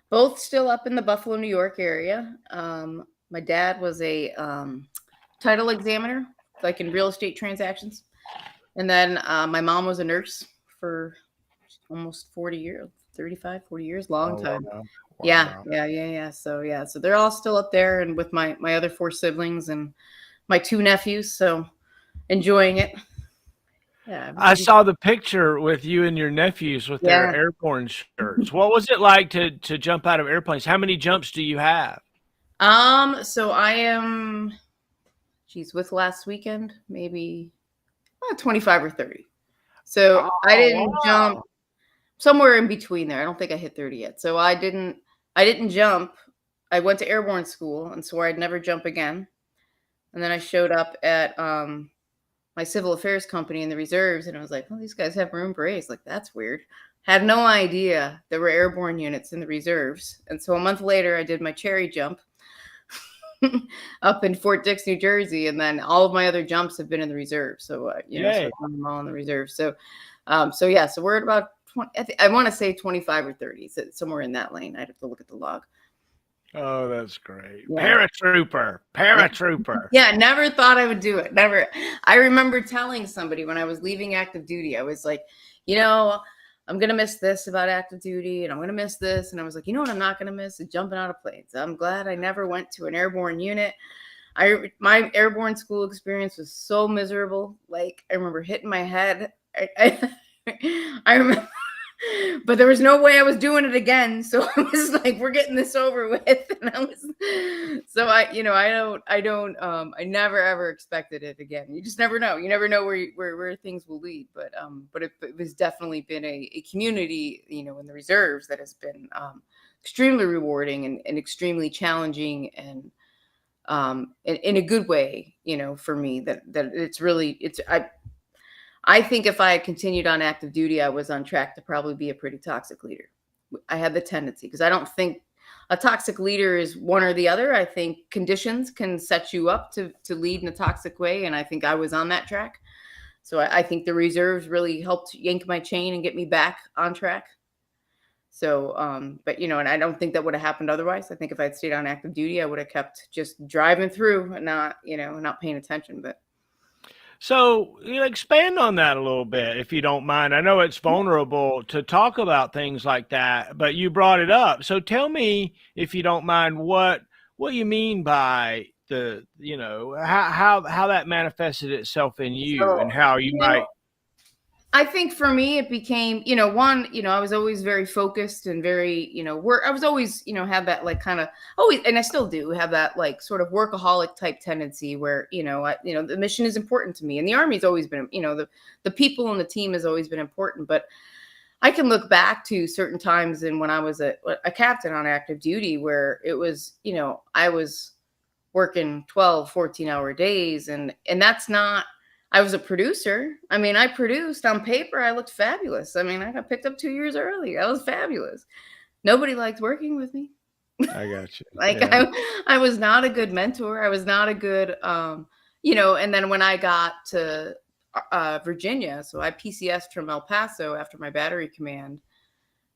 both still up in the Buffalo, New York area. My dad was a title examiner, like in real estate transactions, and then my mom was a nurse for almost 40 years. 35, 40 years, long time. Wow. Yeah. So they're all still up there, and with my other 4 siblings and my 2 nephews. So enjoying it. Yeah. I saw the picture with you and your nephews with their airborne shirts. What was it like to jump out of airplanes? How many jumps do you have? So I am, with last weekend, maybe 25 or 30. So I didn't jump. Somewhere in between there. I don't think I hit 30 yet. So I didn't jump. I went to airborne school and swore I'd never jump again. And then I showed up at my civil affairs company in the reserves, and I was like, well, these guys have room berets. Like, that's weird. Had no idea there were airborne units in the reserves. And so a month later, I did my cherry jump up in Fort Dix, New Jersey. And then all of my other jumps have been in the reserve. So, you know, so I've done them all in the reserve. So, so we're at about 20, I want to say 25 or 30, so somewhere in that lane. I'd have to look at the log. Oh, that's great. Yeah. Paratrooper. Yeah, never thought I would do it. Never. I remember telling somebody when I was leaving active duty, I was like, you know, I'm going to miss this about active duty, and I'm going to miss this. And I was like, you know what I'm not going to miss is jumping out of planes. I'm glad I never went to an airborne unit. My airborne school experience was so miserable. Like, I remember hitting my head. I remember, but there was no way I was doing it again. So I was like, we're getting this over with. And I never ever expected it again. You just never know. You never know where things will lead. But it was definitely been a community, you know, in the reserves that has been extremely rewarding and extremely challenging and in a good way, you know, for me that I think if I had continued on active duty, I was on track to probably be a pretty toxic leader. I had the tendency, because I don't think a toxic leader is one or the other. I think conditions can set you up to lead in a toxic way. And I think I was on that track. So I think the reserves really helped yank my chain and get me back on track. So, but, you know, and I don't think that would have happened otherwise. I think if I'd stayed on active duty, I would have kept just driving through and not paying attention. But so, you know, expand on that a little bit, if you don't mind. I know it's vulnerable to talk about things like that, but you brought it up. So tell me, if you don't mind, what you mean by the, you know, how that manifested itself in you and how you might. I think for me, it became, you know, I was always very focused and very, you know, I was always, you know, have that like kind of always, and I still do have that like sort of workaholic type tendency where, you know, the mission is important to me, and the Army's always been, you know, the people on the team has always been important. But I can look back to certain times and when I was a captain on active duty where it was, you know, I was working 12, 14-hour days, and that's not. I was a producer. I mean, I produced on paper. I looked fabulous. I mean, I got picked up 2 years early. I was fabulous. Nobody liked working with me. I got you. Like, yeah. I was not a good mentor. I was not a good, you know, and then when I got to Virginia, so I PCS'd from El Paso after my battery command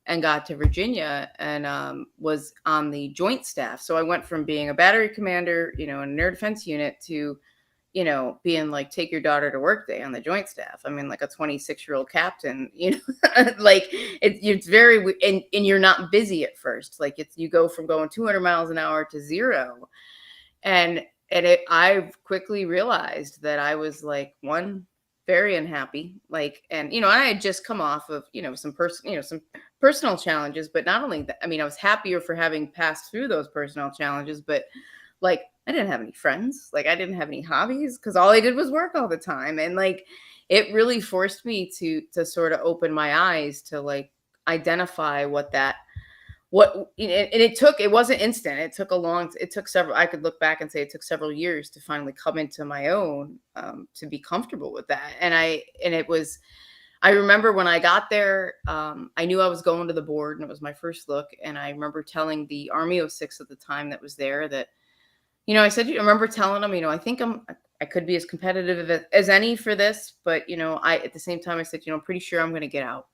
and got to Virginia and was on the joint staff. So I went from being a battery commander, you know, in an air defense unit to, you know, being like, take your daughter to work day on the joint staff. I mean, like a 26-year-old captain, you know, like it's very, and you're not busy at first. Like you go from going 200 miles an hour to 0. And I quickly realized that I was like, one, very unhappy. Like, and, you know, I had just come off of, you know, some personal challenges, but not only that, I mean, I was happier for having passed through those personal challenges, but like, I didn't have any friends. Like, I didn't have any hobbies because all I did was work all the time. And like, it really forced me to sort of open my eyes to like identify and it wasn't instant. It took several, I could look back and say it took several years to finally come into my own, to be comfortable with that. I remember when I got there, I knew I was going to the board and it was my first look. And I remember telling the Army 06 at the time that was there that, you know, I remember telling him, you know, I think I could be as competitive as any for this, but, you know, at the same time, I said, you know, I'm pretty sure I'm going to get out.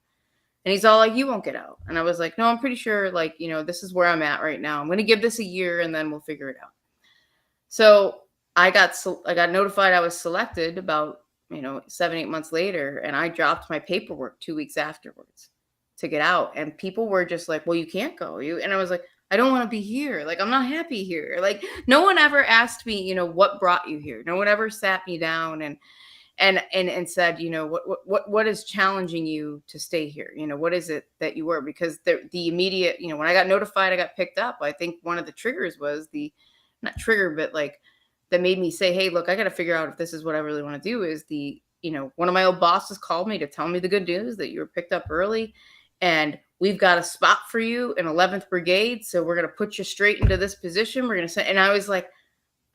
And he's all like, you won't get out. And I was like, no, I'm pretty sure, like, you know, this is where I'm at right now. I'm going to give this a year and then we'll figure it out. So I got notified I was selected about, you know, 7-8 months later, and I dropped my paperwork 2 weeks afterwards to get out. And people were just like, well, you can't go. And I was like, I don't want to be here. Like, I'm not happy here. Like, no one ever asked me, you know, what brought you here. No one ever sat me down and said, you know, what is challenging you to stay here? You know, what is it that you were? Because the immediate, you know, when I got notified, I got picked up. I think one of the triggers was not trigger, but like that made me say, hey, look, I got to figure out if this is what I really want to do. Is you know, one of my old bosses called me to tell me the good news that you were picked up early, and we've got a spot for you in 11th Brigade. So we're going to put you straight into this position. We're going to say, and I was like,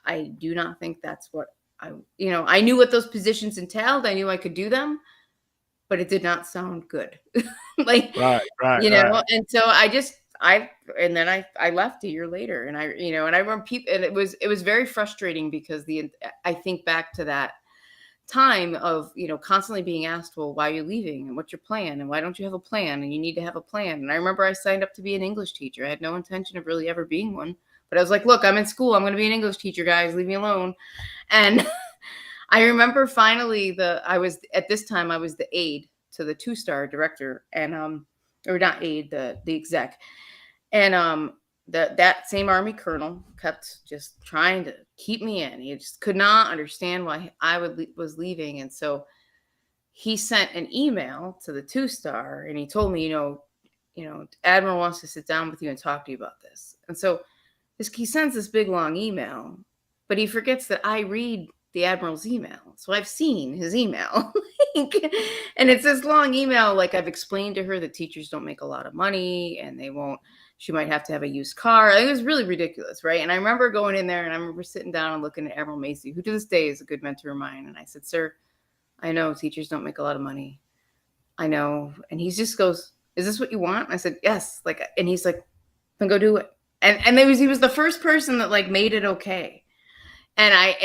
I do not think that's what I knew what those positions entailed. I knew I could do them, but it did not sound good. Like, Right. you know, Right. and so and then I left a year later, and and I remember people, and it was very frustrating because I think back to that time of, constantly being asked, well, why are you leaving, and what's your plan, and why don't you have a plan, and you need to have a plan. And I remember I signed up to be an English teacher. I had no intention of really ever being one, but I was like, look, I'm in school, I'm going to be an English teacher, guys, leave me alone. And I remember finally I was the aide to the 2-star director, and or not aide, the exec. And that same Army colonel kept just trying to keep me in. He just could not understand why I was leaving. And so he sent an email to the 2-star, and he told me, Admiral wants to sit down with you and talk to you about this. And so he sends this big long email, but he forgets that I read the Admiral's email. So I've seen his email. And it's this long email. Like, I've explained to her that teachers don't make a lot of money, and she might have to have a used car. It was really ridiculous, right? And I remember going in there, and I remember sitting down and looking at Admiral Macy, who to this day is a good mentor of mine. And I said, sir, I know teachers don't make a lot of money. I know. And he just goes, is this what you want? I said, yes. And he's like, then go do it. And he was the first person that like made it okay. And I,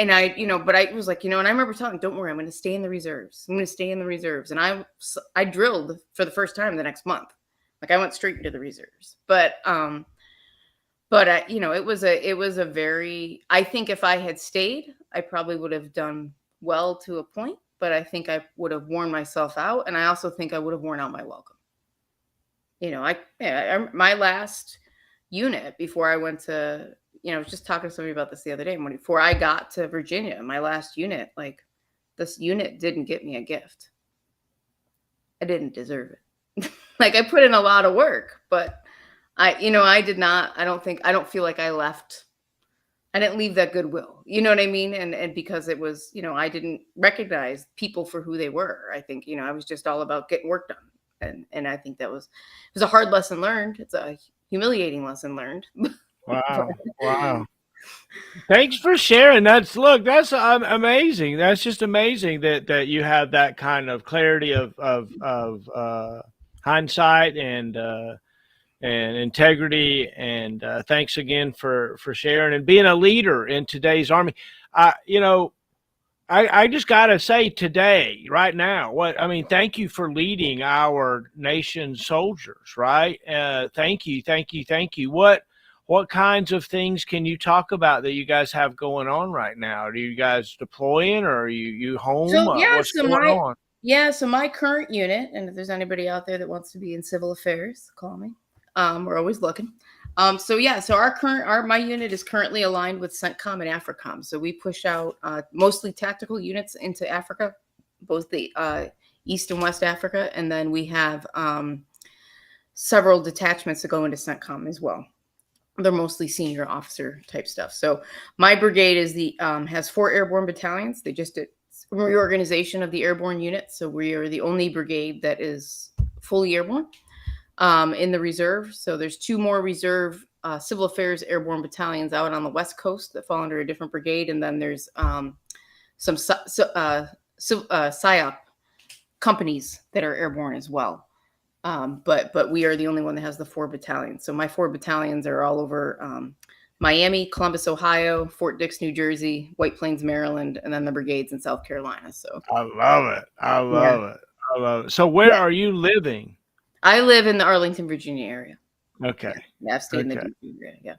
but I was like, and I remember telling him, don't worry, I'm going to stay in the reserves. I'm going to stay in the reserves. And I drilled for the first time the next month. Like, I went straight into the reserves. But it was a very, I think if I had stayed, I probably would have done well to a point, but I think I would have worn myself out. And I also think I would have worn out my welcome. My last unit before I went to, I was just talking to somebody about this the other day. Before I got to Virginia, my last unit, like, this unit didn't get me a gift. I didn't deserve it. Like, I put in a lot of work, but I don't feel like I didn't leave that goodwill. You know what I mean? And because it was, I didn't recognize people for who they were. I think, I was just all about getting work done. And I think it was a hard lesson learned. It's a humiliating lesson learned. Wow. Wow. Thanks for sharing. That's amazing. That's just amazing that you have that kind of clarity of hindsight and integrity. And thanks again for sharing and being a leader in today's Army. I just got to say today, right now, thank you for leading our nation's soldiers, right? Thank you. What kinds of things can you talk about that you guys have going on right now? Are you guys deploying, or are you home? What's going on? Yeah, so my current unit, and if there's anybody out there that wants to be in civil affairs, call me. We're always looking. So my unit is currently aligned with CENTCOM and AFRICOM. So we push out mostly tactical units into Africa, both the East and West Africa, and then we have several detachments that go into CENTCOM as well. They're mostly senior officer type stuff. So my brigade is has 4 airborne battalions. They just did reorganization of the airborne unit. So we are the only brigade that is fully airborne in the reserve. So there's 2 more reserve civil affairs airborne battalions out on the West Coast that fall under a different brigade. And then there's some PSYOP companies that are airborne as well. But we are the only one that has the 4 battalions. So my 4 battalions are all over Miami, Columbus, Ohio, Fort Dix, New Jersey, White Plains, Maryland, and then the brigades in South Carolina. So I love it. So where are you living? I live in the Arlington, Virginia area. Okay. Yeah, I've stayed in the DC area. Yeah.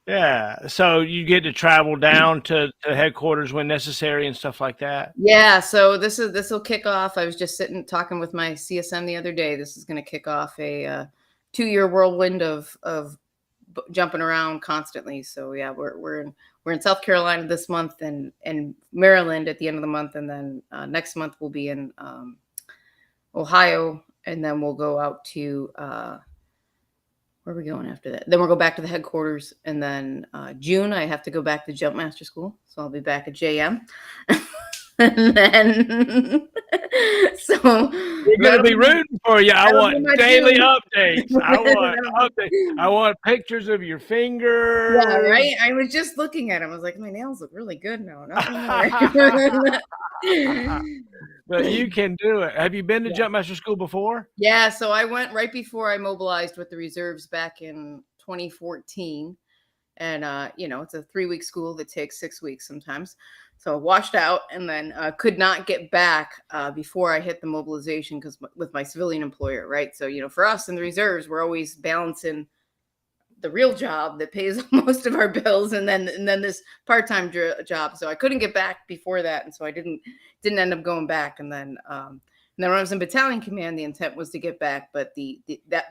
Yeah. So you get to travel down to headquarters when necessary and stuff like that. Yeah. So this will kick off. I was just talking with my CSM the other day. This is going to kick off a 2-year whirlwind of jumping around constantly. So yeah, we're in South Carolina this month and Maryland at the end of the month, and then next month we'll be in Ohio, and then we'll go out to where are we going after that? Then we'll go back to the headquarters, and then June I have to go back to Jump Master School, so I'll be back at JM. And then, so We're going to be that'll rooting for you. I that'll be want my daily June. updates. I want pictures of your fingers. Yeah, right. I was just looking at him. I was like, my nails look really good now. Nothing more. But you can do it. Have you been to Yeah. Jumpmaster School before? Yeah, so I went right before I mobilized with the reserves back in 2014. And it's a 3-week school that takes 6 weeks sometimes. So I washed out and then could not get back before I hit the mobilization because with my civilian employer, right? So, for us in the reserves, we're always balancing the real job that pays most of our bills and then this part-time job. So I couldn't get back before that. And so I didn't end up going back. And then when I was in battalion command, the intent was to get back, but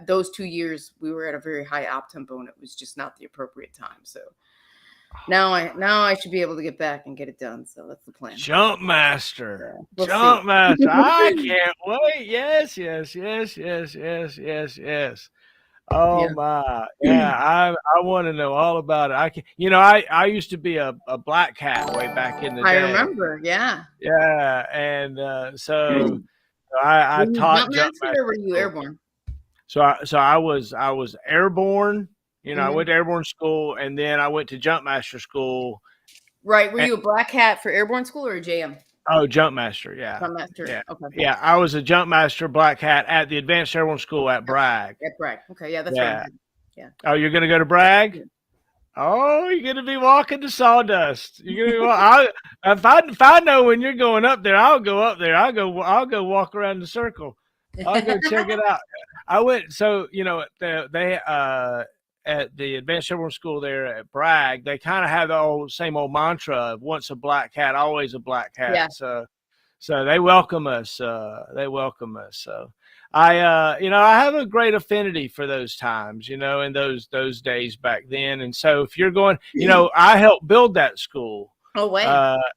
those 2 years we were at a very high op tempo and it was just not the appropriate time. So now I should be able to get back and get it done. So that's the plan. Jumpmaster. Yeah, we'll Jumpmaster. I can't wait. Yes. Oh Yeah. my. Yeah, I want to know all about it. I used to be a black hat way back in the day. I remember, yeah. Yeah, and so I Were you taught Jumpmaster or were you airborne? So I was airborne. I Mhm. went to airborne school, and then I went to Jumpmaster school. Right. Were you a black hat for airborne school or a JM? Oh, Jumpmaster, yeah. Jumpmaster. Yeah. Okay. Yeah, I was a Jumpmaster black hat at the Advanced Airborne School at Bragg. At Bragg. Okay, yeah, that's Yeah. right. Yeah. Oh, you're going to go to Bragg? Oh, you're going to be walking to sawdust. You're going to if I know when you're going up there, I'll go up there. I'll go walk around the circle. I'll go check it out. I went they at the Advanced Airborne School there at Bragg, they kind of have the same old mantra of once a black hat, always a black hat. Yeah. So they welcome us. So I have a great affinity for those times, and those days back then. And so if you're going, I helped build that school. Oh, wait.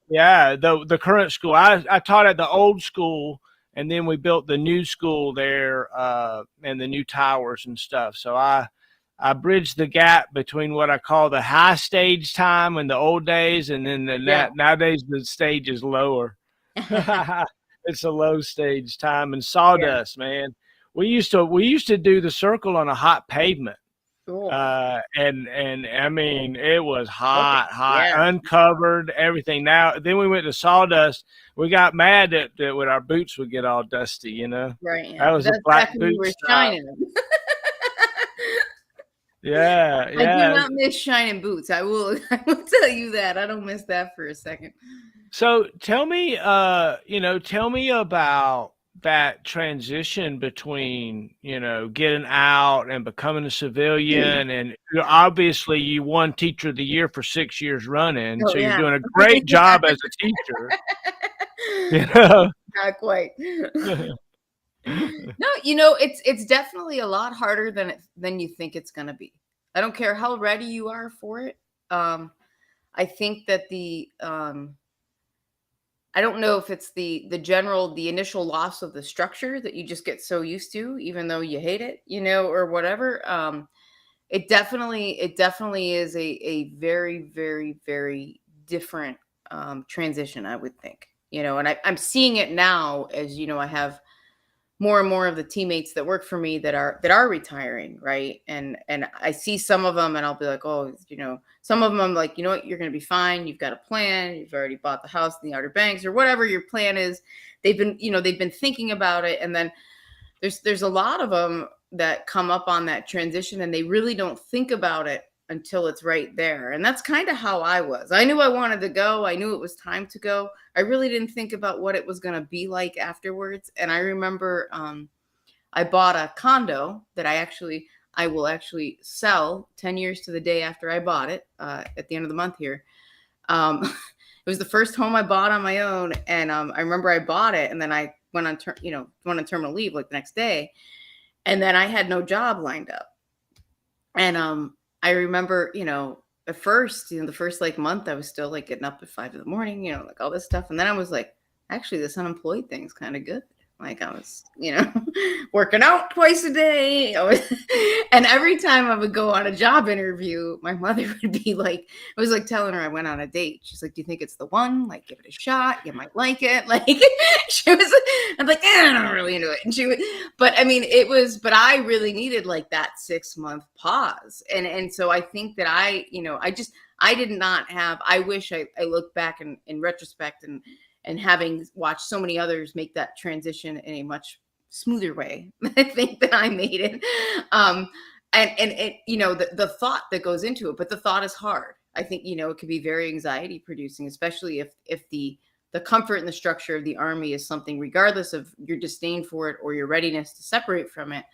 Yeah. The current school, I taught at the old school, and then we built the new school there, and the new towers and stuff. So I bridged the gap between what I call the high stage time in the old days, and then nowadays the stage is lower. It's a low stage time. And sawdust, man. We used to do the circle on a hot pavement. Cool. And I mean, it was hot, uncovered, everything. Then we went to sawdust. We got mad that when our boots would get all dusty, Right. Yeah. That was a black boot. We were shining them. Yeah. I do not miss shining boots. I will tell you that. I don't miss that for a second. So tell me about that transition between, getting out and becoming a civilian. And obviously you won Teacher of the Year for 6 years running. So you're doing a great job as a teacher. Not quite. No, it's definitely a lot harder than you think it's going to be. I don't care how ready you are for it. I think that I don't know if it's the initial loss of the structure that you just get so used to, even though you hate it, or whatever. It definitely is a very, very, very different transition, I would think, and I'm seeing it now as, I have more and more of the teammates that work for me that are retiring, right? And I see some of them and I'll be like, oh, some of them I'm like, you know what, you're going to be fine. You've got a plan. You've already bought the house in the Outer Banks or whatever your plan is. They've been thinking about it. And then there's a lot of them that come up on that transition and they really don't think about it until it's right there. And that's kind of how I was. I knew I wanted to go. I knew it was time to go. I really didn't think about what it was going to be like afterwards. And I remember I bought a condo that I will actually sell 10 years to the day after I bought it at the end of the month here. It was the first home I bought on my own. And I remember I bought it and then I went on terminal leave like the next day. And then I had no job lined up. And I remember, at first, the first month, I was still getting up at 5 a.m, like all this stuff. And then I was like, actually, this unemployed thing's kind of good. Like I was, working out twice a day. And every time I would go on a job interview, my mother would be like, it was like telling her I went on a date. She's like, do you think it's the one? Like, give it a shot. You might like it. Like I'm like, I'm not really into it. And she would, but I mean, but I really needed like that 6-month pause. And so I think that I did not have, I wish I looked back in retrospect and having watched so many others make that transition in a much smoother way. I think that I made it. And the thought that goes into it, but the thought is hard. I think, it could be very anxiety producing, especially if the comfort and the structure of the Army is something, regardless of your disdain for it or your readiness to separate from it.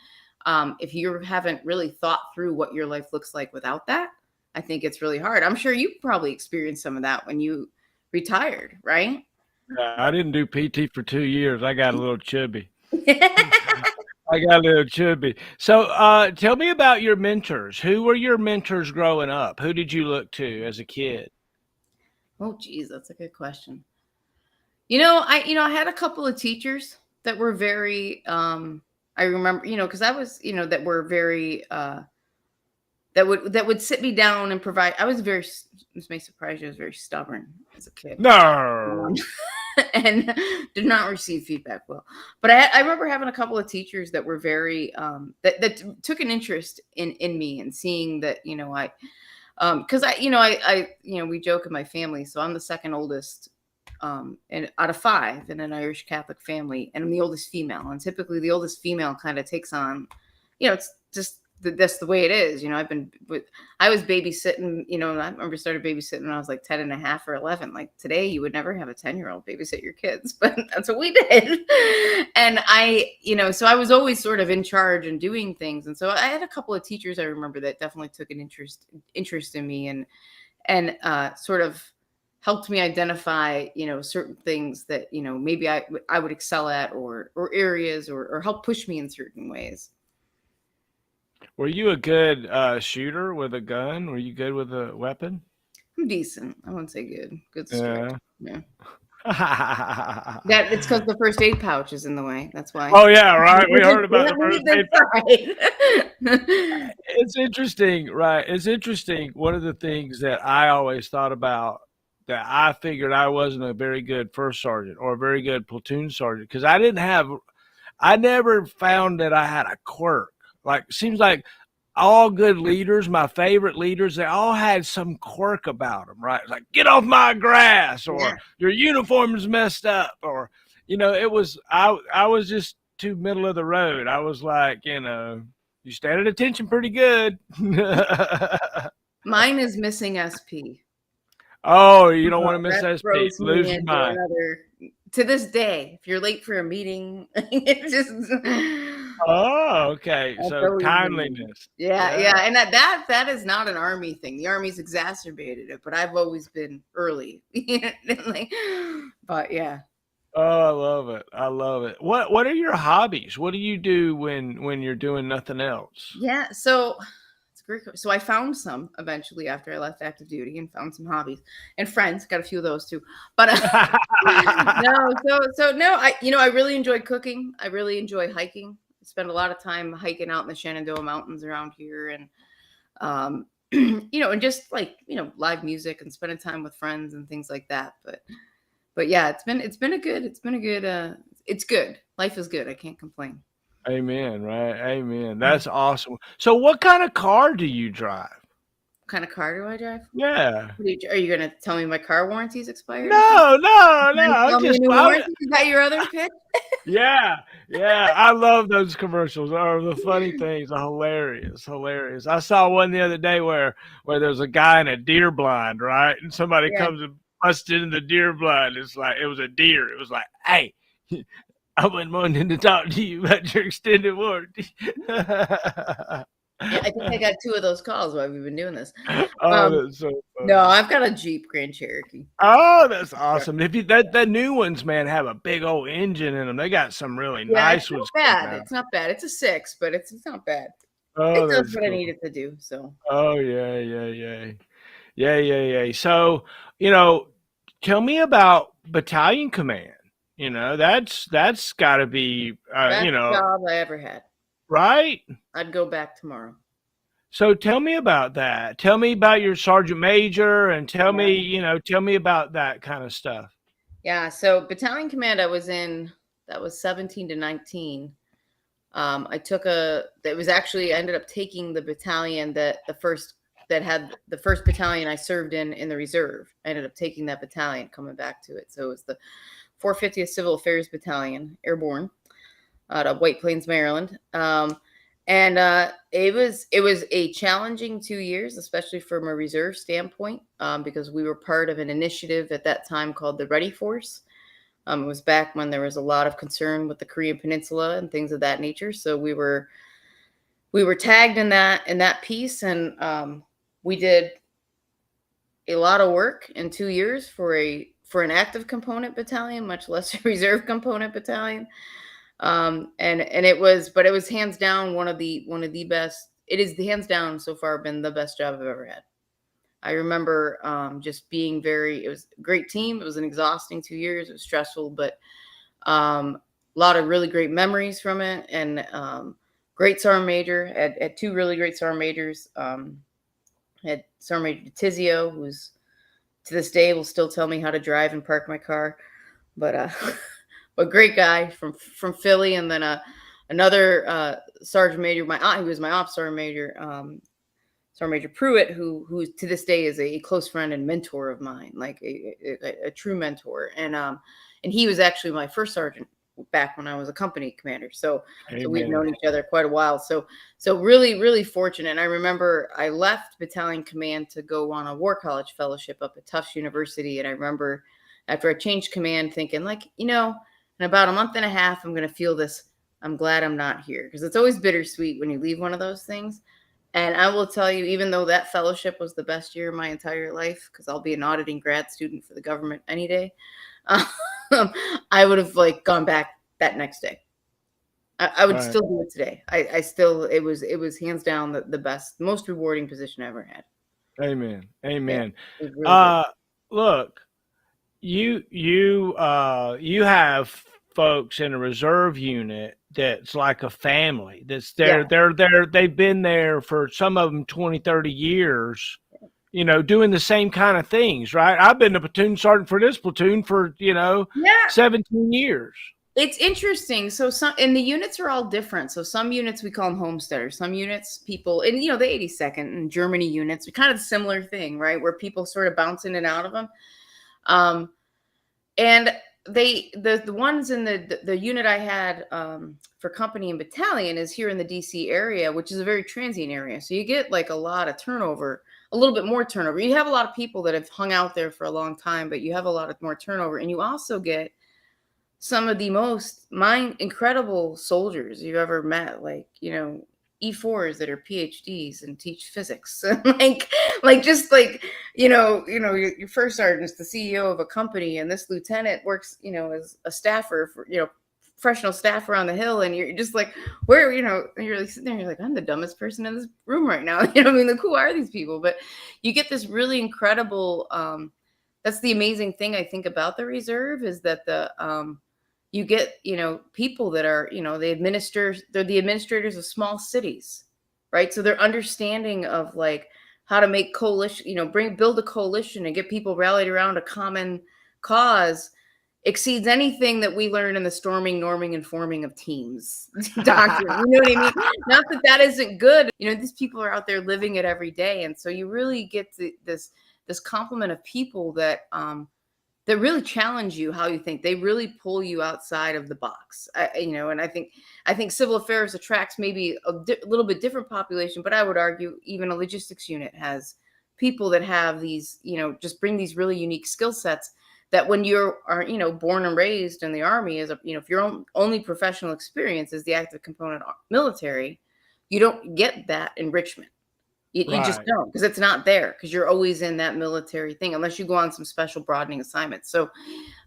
If you haven't really thought through what your life looks like without that, I think it's really hard. I'm sure you probably experienced some of that when you retired, right? I didn't do PT for 2 years. I got a little chubby. I got a little chubby. So tell me about your mentors. Who were your mentors growing up? Who did you look to as a kid? Oh, geez, that's a good question. I had a couple of teachers that were very, I remember, because I was, that were very, that would sit me down and provide. I was this may surprise you, I was very stubborn as a kid. No. And did not receive feedback well. But I remember having a couple of teachers that were very, that took an interest in me and seeing that, because we joke in my family. So I'm the second oldest and out of 5 in an Irish Catholic family, and I'm the oldest female. And typically the oldest female kind of takes on, it's just that's the way it is. I was babysitting, I remember started babysitting when I was like 10 and a half or 11. Like today, you would never have a 10-year-old babysit your kids, but that's what we did. And so I was always sort of in charge and doing things. And so I had a couple of teachers I remember that definitely took an interest in me and sort of helped me identify, certain things that, maybe I would excel at or areas or help push me in certain ways. Were you a good shooter with a gun? Were you good with a weapon? I'm decent. I won't say good. Good. Yeah. It's because the first aid pouch is in the way. That's why. Oh yeah, right. We heard about the first aid pouch. It's interesting, right? It's interesting. One of the things that I always thought about, that I figured I wasn't a very good first sergeant or a very good platoon sergeant, because I never found that I had a quirk. Like, seems like all good leaders, my favorite leaders, they all had some quirk about them, right? Like, get off my grass, or your uniform's messed up, or, it was, I was just too middle of the road. I was like, you stand at attention pretty good. Mine is missing SP. Oh, you don't want to miss SP. Lose your mind. To this day, if you're late for a meeting, it's just. Oh, okay. So timeliness. Yeah. And that is not an Army thing. The Army's exacerbated it, but I've always been early. But yeah. Oh, I love it. What are your hobbies? What do you do when you're doing nothing else? Yeah. So it's great. So I found some eventually after I left active duty, and found some hobbies and friends. Got a few of those too. But I really enjoy cooking. I really enjoy hiking. Spend a lot of time hiking out in the Shenandoah Mountains around here, and and just like live music and spending time with friends and things like that. But yeah, it's good. Life is good. I can't complain. Amen. Right. Amen. That's awesome. So, what kind of car do you drive? What kind of car do I drive? Yeah. Are you going to tell me my car warranty's expired? No. Is that your other pick? Yeah. I love those commercials. Oh, the funny things are hilarious. I saw one the other day where there's a guy in a deer blind, right? And somebody comes and busts in the deer blind. It's like, it was a deer. It was like, hey, I wasn't wanting to talk to you about your extended warranty. Yeah, I think I got 2 of those calls while we've been doing this. That's so funny. No, I've got a Jeep Grand Cherokee. Oh, that's awesome. If the new ones, man, have a big old engine in them. They got some really nice ones. It's not bad. It's a 6, but it's not bad. Oh, it does what I need it to do. So. Oh yeah. So, tell me about battalion command. You know, that's got to be, Best you know, job I ever had. right? I'd go back tomorrow. So tell me about that. Tell me about your sergeant major, and tell me, you know, tell me about that kind of stuff. Yeah. So battalion command I was in, that was 17 to 19. I took that was actually, I ended up taking the battalion that had the first battalion I served in the reserve. I ended up taking that battalion, coming back to it. So it was the 450th Civil Affairs Battalion, Airborne, out of White Plains, Maryland. And it was a challenging 2 years, especially from a reserve standpoint, because we were part of an initiative at that time called the Ready Force. It was back when there was a lot of concern with the Korean Peninsula and things of that nature. So we were tagged in that piece, and we did a lot of work in 2 years for an active component battalion, much less a reserve component battalion. And it was hands down one of the best. It is hands down so far been the best job I've ever had. I remember just being it was a great team. It was an exhausting 2 years. It was stressful, but a lot of really great memories from it. And great sergeant major, had two really great sergeant majors. Had Sergeant Major Tizio, who's to this day will still tell me how to drive and park my car. But but great guy from Philly. And then another sergeant major, he was my ops sergeant major, Sergeant Major Pruitt, who to this day is a close friend and mentor of mine, like a true mentor. And he was actually my first sergeant back when I was a company commander. So we've known each other quite a while. So really, really fortunate. And I remember I left battalion command to go on a war college fellowship up at Tufts University. And I remember after I changed command thinking, like, you know, in about a month and a half, I'm going to feel this. I'm glad I'm not here, because it's always bittersweet when you leave one of those things. And I will tell you, even though that fellowship was the best year of my entire life, because I'll be an auditing grad student for the government any day, I would have gone back that next day. I would still do it today. I still, it was hands down the best, most rewarding position I ever had. Amen. Amen. Yeah, really look, you have folks in a reserve unit that's like a family, that's they've been there for, some of them 20, 30 years, you know, doing the same kind of things, right? I've been a platoon sergeant for this platoon for, 17 years. It's interesting. So and the units are all different. So some units, we call them homesteaders. Some units, people, and the 82nd and Germany units, kind of a similar thing, right? Where people sort of bounce in and out of them. And the ones in the unit I had for company and battalion is here in the DC area, which is a very transient area. So you get a lot of turnover, a little bit more turnover. You have a lot of people that have hung out there for a long time, but you have a lot of more turnover. And you also get some of the most incredible soldiers you've ever met, E4s that are PhDs and teach physics. Your first sergeant is the CEO of a company, and this lieutenant works, as a staffer for, professional staff around the hill. And you're just like, where, and you're really sitting there, you're like, I'm the dumbest person in this room right now. Who are these people? But you get this really incredible, that's the amazing thing I think about the reserve, is that you get, people that are, they're the administrators of small cities, right? So their understanding of how to make coalition, build a coalition and get people rallied around a common cause exceeds anything that we learn in the storming, norming, and forming of teams doctrine. You know what I mean? Not that isn't good. These people are out there living it every day. And so you really get this complement of people that really challenge you how you think. They really pull you outside of the box. And I think civil affairs attracts maybe a little bit different population, but I would argue even a logistics unit has people that have these, just bring these really unique skill sets that when you are, born and raised in the Army, if your only professional experience is the active component military, you don't get that enrichment. You just don't, because it's not there, because you're always in that military thing, unless you go on some special broadening assignments. So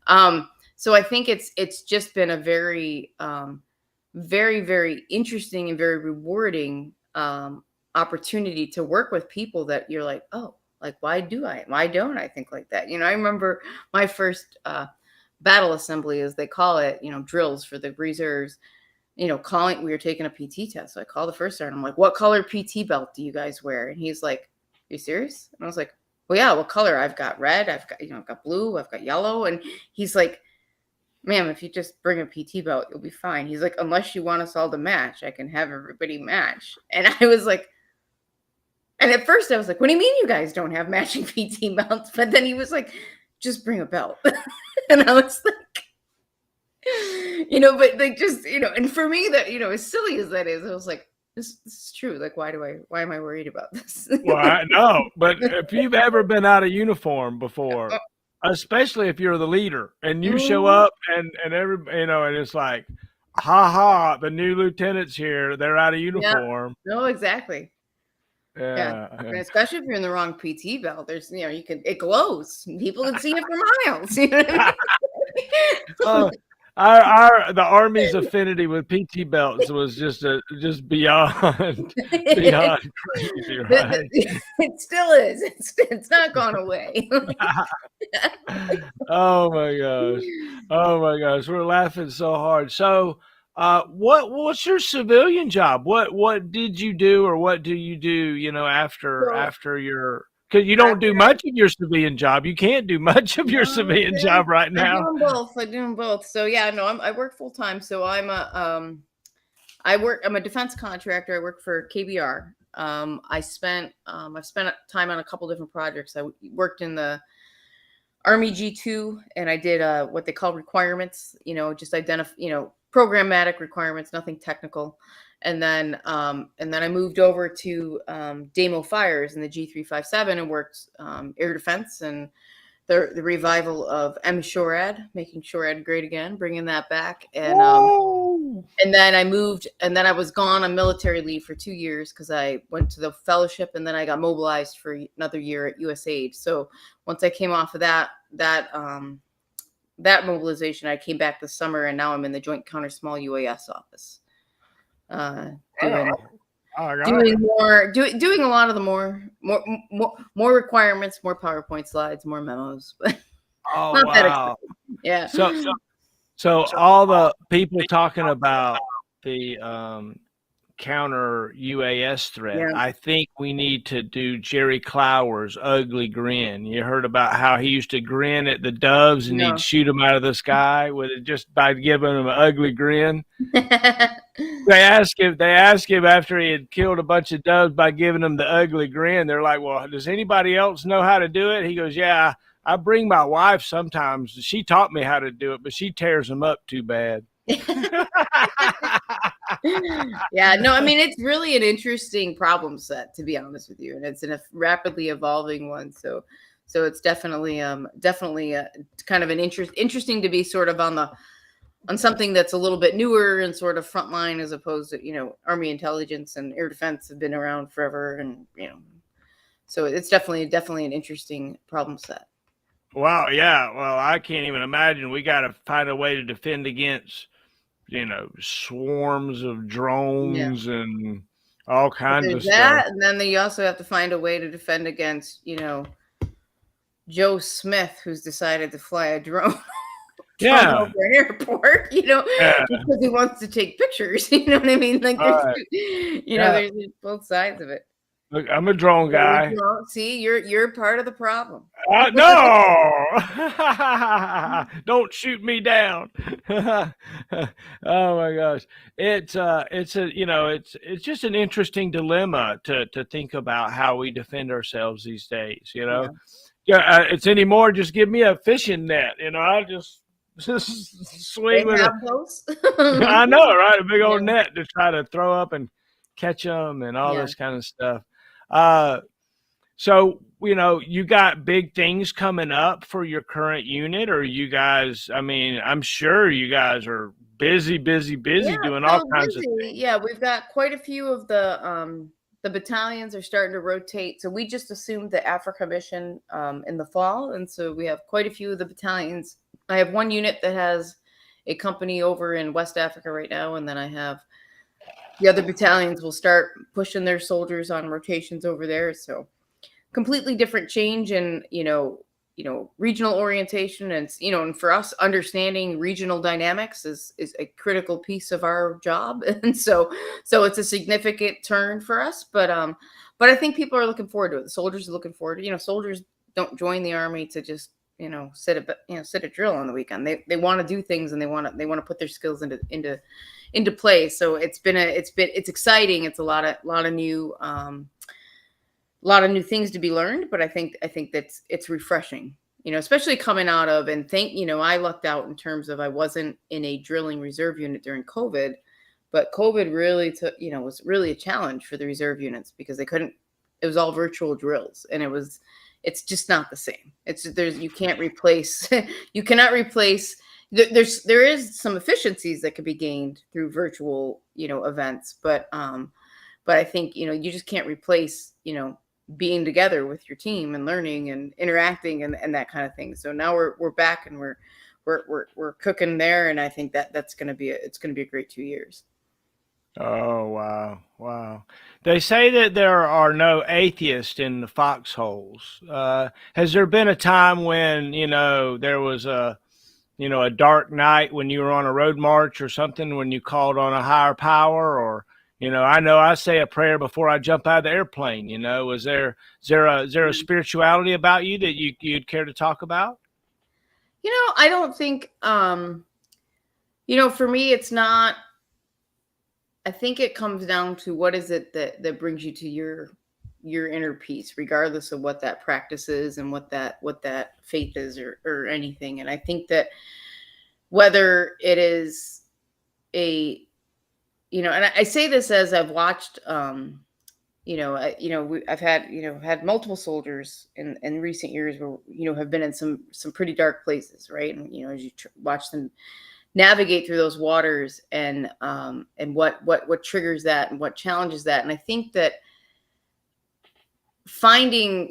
I think it's just been a very, very, very interesting and very rewarding opportunity to work with people that you're like, oh, why don't I think like that? I remember my first battle assembly, as they call it, drills for the reserves. We were taking a PT test. So I called the first sergeant. I'm like, what color PT belt do you guys wear? And he's like, are you serious? And I was like, well, yeah, what color? I've got red. I've got blue. I've got yellow. And he's like, ma'am, if you just bring a PT belt, you'll be fine. He's like, unless you want us all to match, I can have everybody match. And I was like, and at first I was like, what do you mean you guys don't have matching PT belts? But then he was like, just bring a belt. And I was like, but like, just, and for me that, as silly as that is, I was like, this is true. Like, why am I worried about this? Well, I know, but if you've ever been out of uniform before, especially if you're the leader and you show up and and it's like, ha, the new lieutenant's here. They're out of uniform. Yeah. No, exactly. Yeah. And especially if you're in the wrong PT belt, there's, it glows. People can see it for miles. You know what I mean? The Army's affinity with PT belts was just beyond crazy, right? It still is. It's not gone away. Oh my gosh, we're laughing so hard. So, what's your civilian job? What did you do, or what do you do? After your. Because you don't do much of your civilian job. You can't do much of your civilian job right now. I do them both. So yeah, no, I work full time. So I'm a defense contractor. I work for KBR. I've spent time on a couple different projects. I worked in the Army G2, and I did what they call requirements. Just programmatic requirements, nothing technical. And then I moved over to Damo Fires in the G357 and worked air defense and the revival of MSHORAD, making SHORAD great again, bringing that back. And then I moved, and then I was gone on military leave for 2 years because I went to the fellowship, and then I got mobilized for another year at USAID. So once I came off of that mobilization, I came back this summer, and now I'm in the Joint Counter Small UAS office. Doing a lot of the more requirements, more PowerPoint slides, more memos. Oh, not that wow. exciting. Yeah. So all the people talking about the counter UAS threat, Yeah. I think we need to do Jerry Clower's ugly grin. You heard about how he used to grin at the doves and he'd shoot them out of the sky with it just by giving them an ugly grin. They asked him after he had killed a bunch of doves by giving them the ugly grin. They're like, well, does anybody else know how to do it? He goes, yeah, I bring my wife sometimes. She taught me how to do it, but she tears them up too bad. Yeah, no, I mean, it's really an interesting problem set, to be honest with you, and it's a rapidly evolving one. So it's definitely kind of an interesting to be sort of on something that's a little bit newer and sort of frontline, as opposed to Army intelligence and air defense have been around forever, and so it's definitely an interesting problem set. Wow, yeah. Well, I can't even imagine. We got to find a way to defend against swarms of drones and all kinds of stuff. And then you also have to find a way to defend against, Joe Smith, who's decided to fly a drone over an airport, because he wants to take pictures. You know what I mean? Like, there's both sides of it. Look, I'm a drone guy. See, you're part of the problem. No, don't shoot me down. Oh my gosh, it's just an interesting dilemma to think about how we defend ourselves these days. It's anymore. Just give me a fishing net. I just swing with it. I know, right? A big old net to try to throw up and catch them and all this kind of stuff. So, you got big things coming up for your current unit, or you guys, I'm sure you guys are busy doing all kinds of things. Yeah, we've got quite a few of the battalions are starting to rotate. So we just assumed the Africa mission in the fall. And so we have quite a few of the battalions. I have one unit that has a company over in West Africa right now. And then I have the other battalions will start pushing their soldiers on rotations over there. So completely different change. And, regional orientation, and and for us, understanding regional dynamics is a critical piece of our job. And so it's a significant turn for us, but I think people are looking forward to it. The soldiers are looking forward to soldiers don't join the Army to just sit a drill on the weekend. They want to do things, and they want to put their skills into play. So it's exciting. It's a lot of new things to be learned, but I think that's it's refreshing, especially coming out of, and I lucked out in terms of I wasn't in a drilling reserve unit during COVID, but COVID really was really a challenge for the reserve units because it was all virtual drills, and it's just not the same. You cannot replace, there is some efficiencies that could be gained through virtual, events, but I think, you just can't replace, being together with your team and learning and interacting and that kind of thing. So now we're back, and we're cooking there. And I think it's going to be a great 2 years. Oh, wow. They say that there are no atheists in the foxholes. Has there been a time when, there was a dark night when you were on a road march or something, when you called on a higher power? Or, I know I say a prayer before I jump out of the airplane. Is there a spirituality about you that you'd care to talk about? I don't think, for me, it's not. I think it comes down to what is it that brings you to your inner peace, regardless of what that practice is and what that faith is or anything. And I think that whether it is and I say this as I've watched, I've had multiple soldiers in recent years where, have been in some pretty dark places. Right. And, as you watch them navigate through those waters and what triggers that and what challenges that. And I think that finding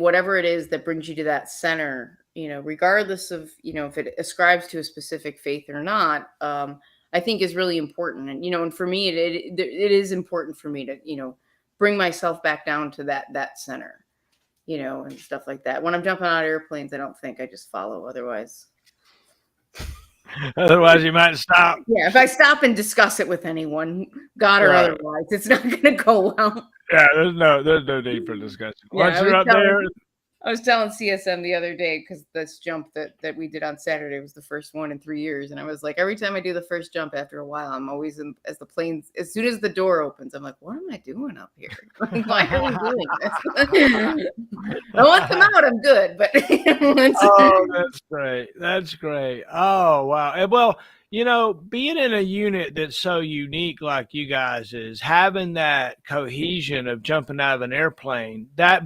whatever it is that brings you to that center, regardless of, if it ascribes to a specific faith or not, I think is really important. And, and for me, it is important for me to, bring myself back down to that center, and stuff like that. When I'm jumping out of airplanes, I don't think, I just follow. Otherwise, you might stop. Yeah, if I stop and discuss it with anyone, God or otherwise, it's not going to go well. Yeah, there's no need for discussion. Once you're up there. I was telling CSM the other day, because this jump that we did on Saturday was the first one in 3 years. And I was like, every time I do the first jump after a while, I'm always as soon as the door opens, I'm like, what am I doing up here? Why are we doing this? And once I'm out, I'm good. But oh, that's great. That's great. Oh, wow. And well, being in a unit that's so unique like you guys is, having that cohesion of jumping out of an airplane, that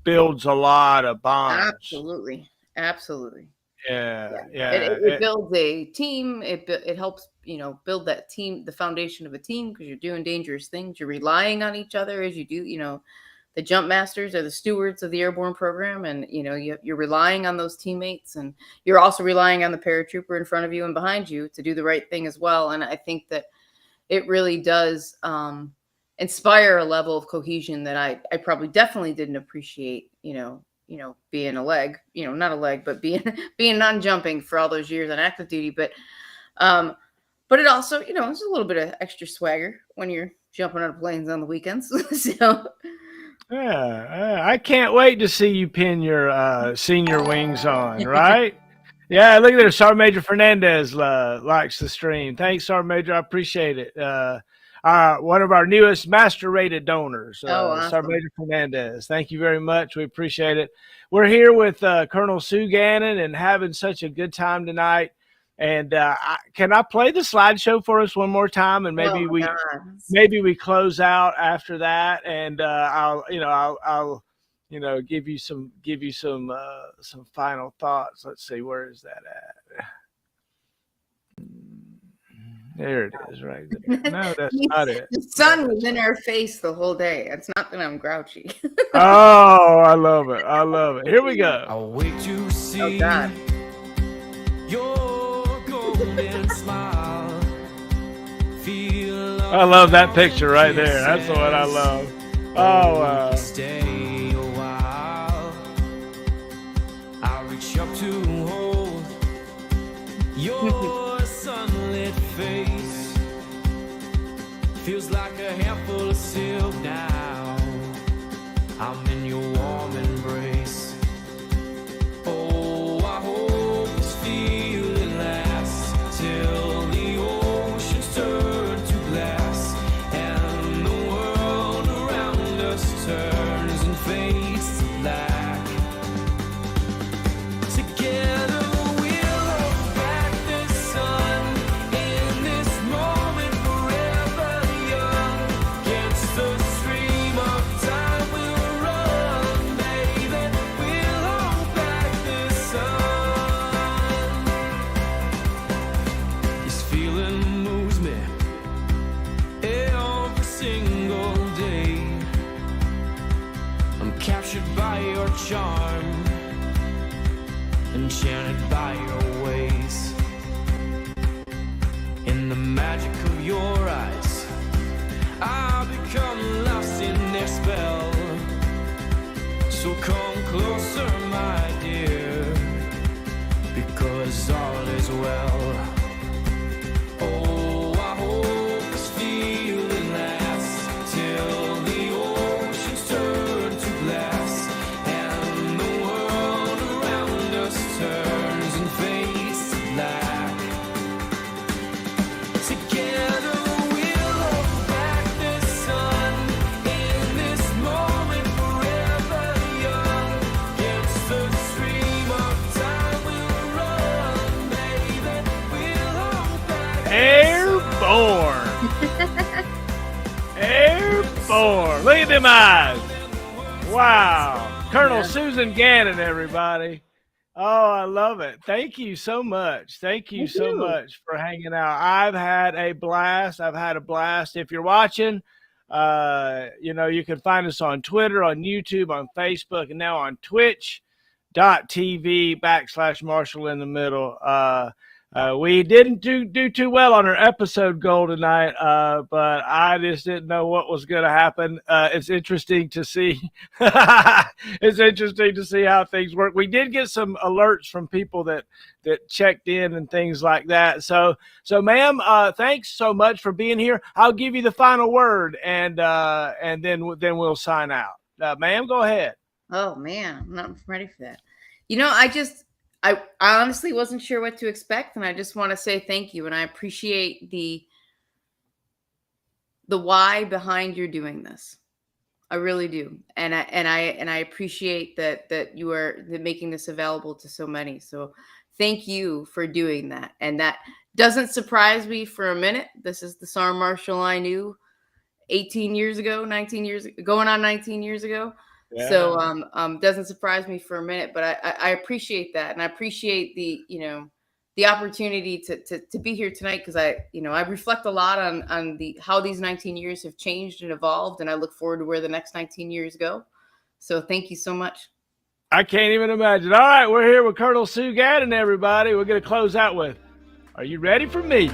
builds a lot of bonds. Absolutely. Yeah. It builds a team. It helps, build that team, the foundation of a team, because you're doing dangerous things. You're relying on each other as you do. The jump masters are the stewards of the airborne program, and you're relying on those teammates, and you're also relying on the paratrooper in front of you and behind you to do the right thing as well. And I think that it really does inspire a level of cohesion that I probably definitely didn't appreciate, being a leg, not a leg, but being non-jumping for all those years on active duty. But it also, it's a little bit of extra swagger when you're jumping out of planes on the weekends. So yeah, I can't wait to see you pin your senior wings on, right? Yeah, look at there. Sergeant Major Fernandez likes the stream. Thanks, Sergeant Major. I appreciate it. One of our newest master rated donors, awesome. Sergeant Major Fernandez. Thank you very much. We appreciate it. We're here with Colonel Sue Gannon and having such a good time tonight. And can I play the slideshow for us one more time, and maybe we close out after that, and I'll give you some final thoughts. Let's see, where is that at? There it is, right there. No, that's not it. The sun was in our face the whole day. It's not that I'm grouchy. Oh, I love it. Here we go. I'll wait to see. Oh God. Your golden smile. Feel I love that picture right there. That's the one I love. Oh, wow. Stay a while. your sunlit face feels like a handful of silk now. I'm in your warm embrace. Oh, I hope this feeling lasts till the oceans turn to glass and the world around us turns and fades to black. Together we'll hold back the sun in this moment, forever young. Against the stream of time we'll run, baby. We'll hold back the sun. This feeling moves me every single day. I'm captured by your charm, enchanted by your ways. In the magic of your eyes, I've become lost in their spell. So come closer, my dear, because all is well. Oh, I hope this feeling lasts till the oceans turn to glass and the world around us turns and fades to black. Together we'll hold back the sun in this moment, forever young. Against the stream of time we'll run, baby. We'll hold back the Airborne. Airborne. Look at them eyes. Wow. Colonel Yeah. Susan Gannon, everybody. Oh, I love it. Thank you so much. Thank you Thank so you. much for hanging out. I've had a blast. If you're watching, you can find us on Twitter, on YouTube, on Facebook, and now on twitch.tv/Marshall in the middle. We didn't do too well on our episode goal tonight, but I just didn't know what was going to happen. It's interesting to see. It's interesting to see how things work. We did get some alerts from people that checked in and things like that. So, ma'am, thanks so much for being here. I'll give you the final word, and then we'll sign out. Ma'am, go ahead. Oh man, I'm not ready for that. I honestly wasn't sure what to expect, and I just want to say thank you, and I appreciate the why behind your doing this. I really do, and I appreciate that you are making this available to so many. So thank you for doing that, and that doesn't surprise me for a minute. This is the Sergeant Marshall I knew 18 years ago, 19 years, going on 19 years ago. Yeah. So doesn't surprise me for a minute, but I appreciate that, and I appreciate the opportunity to be here tonight, because I reflect a lot on how these 19 years have changed and evolved, and I look forward to where the next 19 years go. So thank you so much. I can't even imagine. All right, we're here with Colonel Sue Gannon, everybody. We're going to close out with, "Are you ready for me?"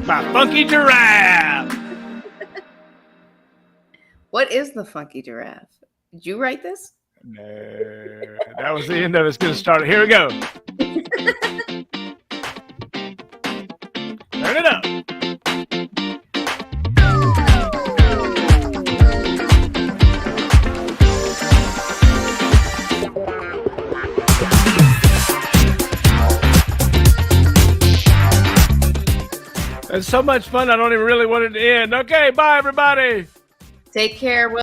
My funky giraffe. What is the funky giraffe? Did you write this? No, that was the end of it. It's going to start. Here we go. Turn it up. It's so much fun. I don't even really want it to end. Okay, bye, everybody. Take care.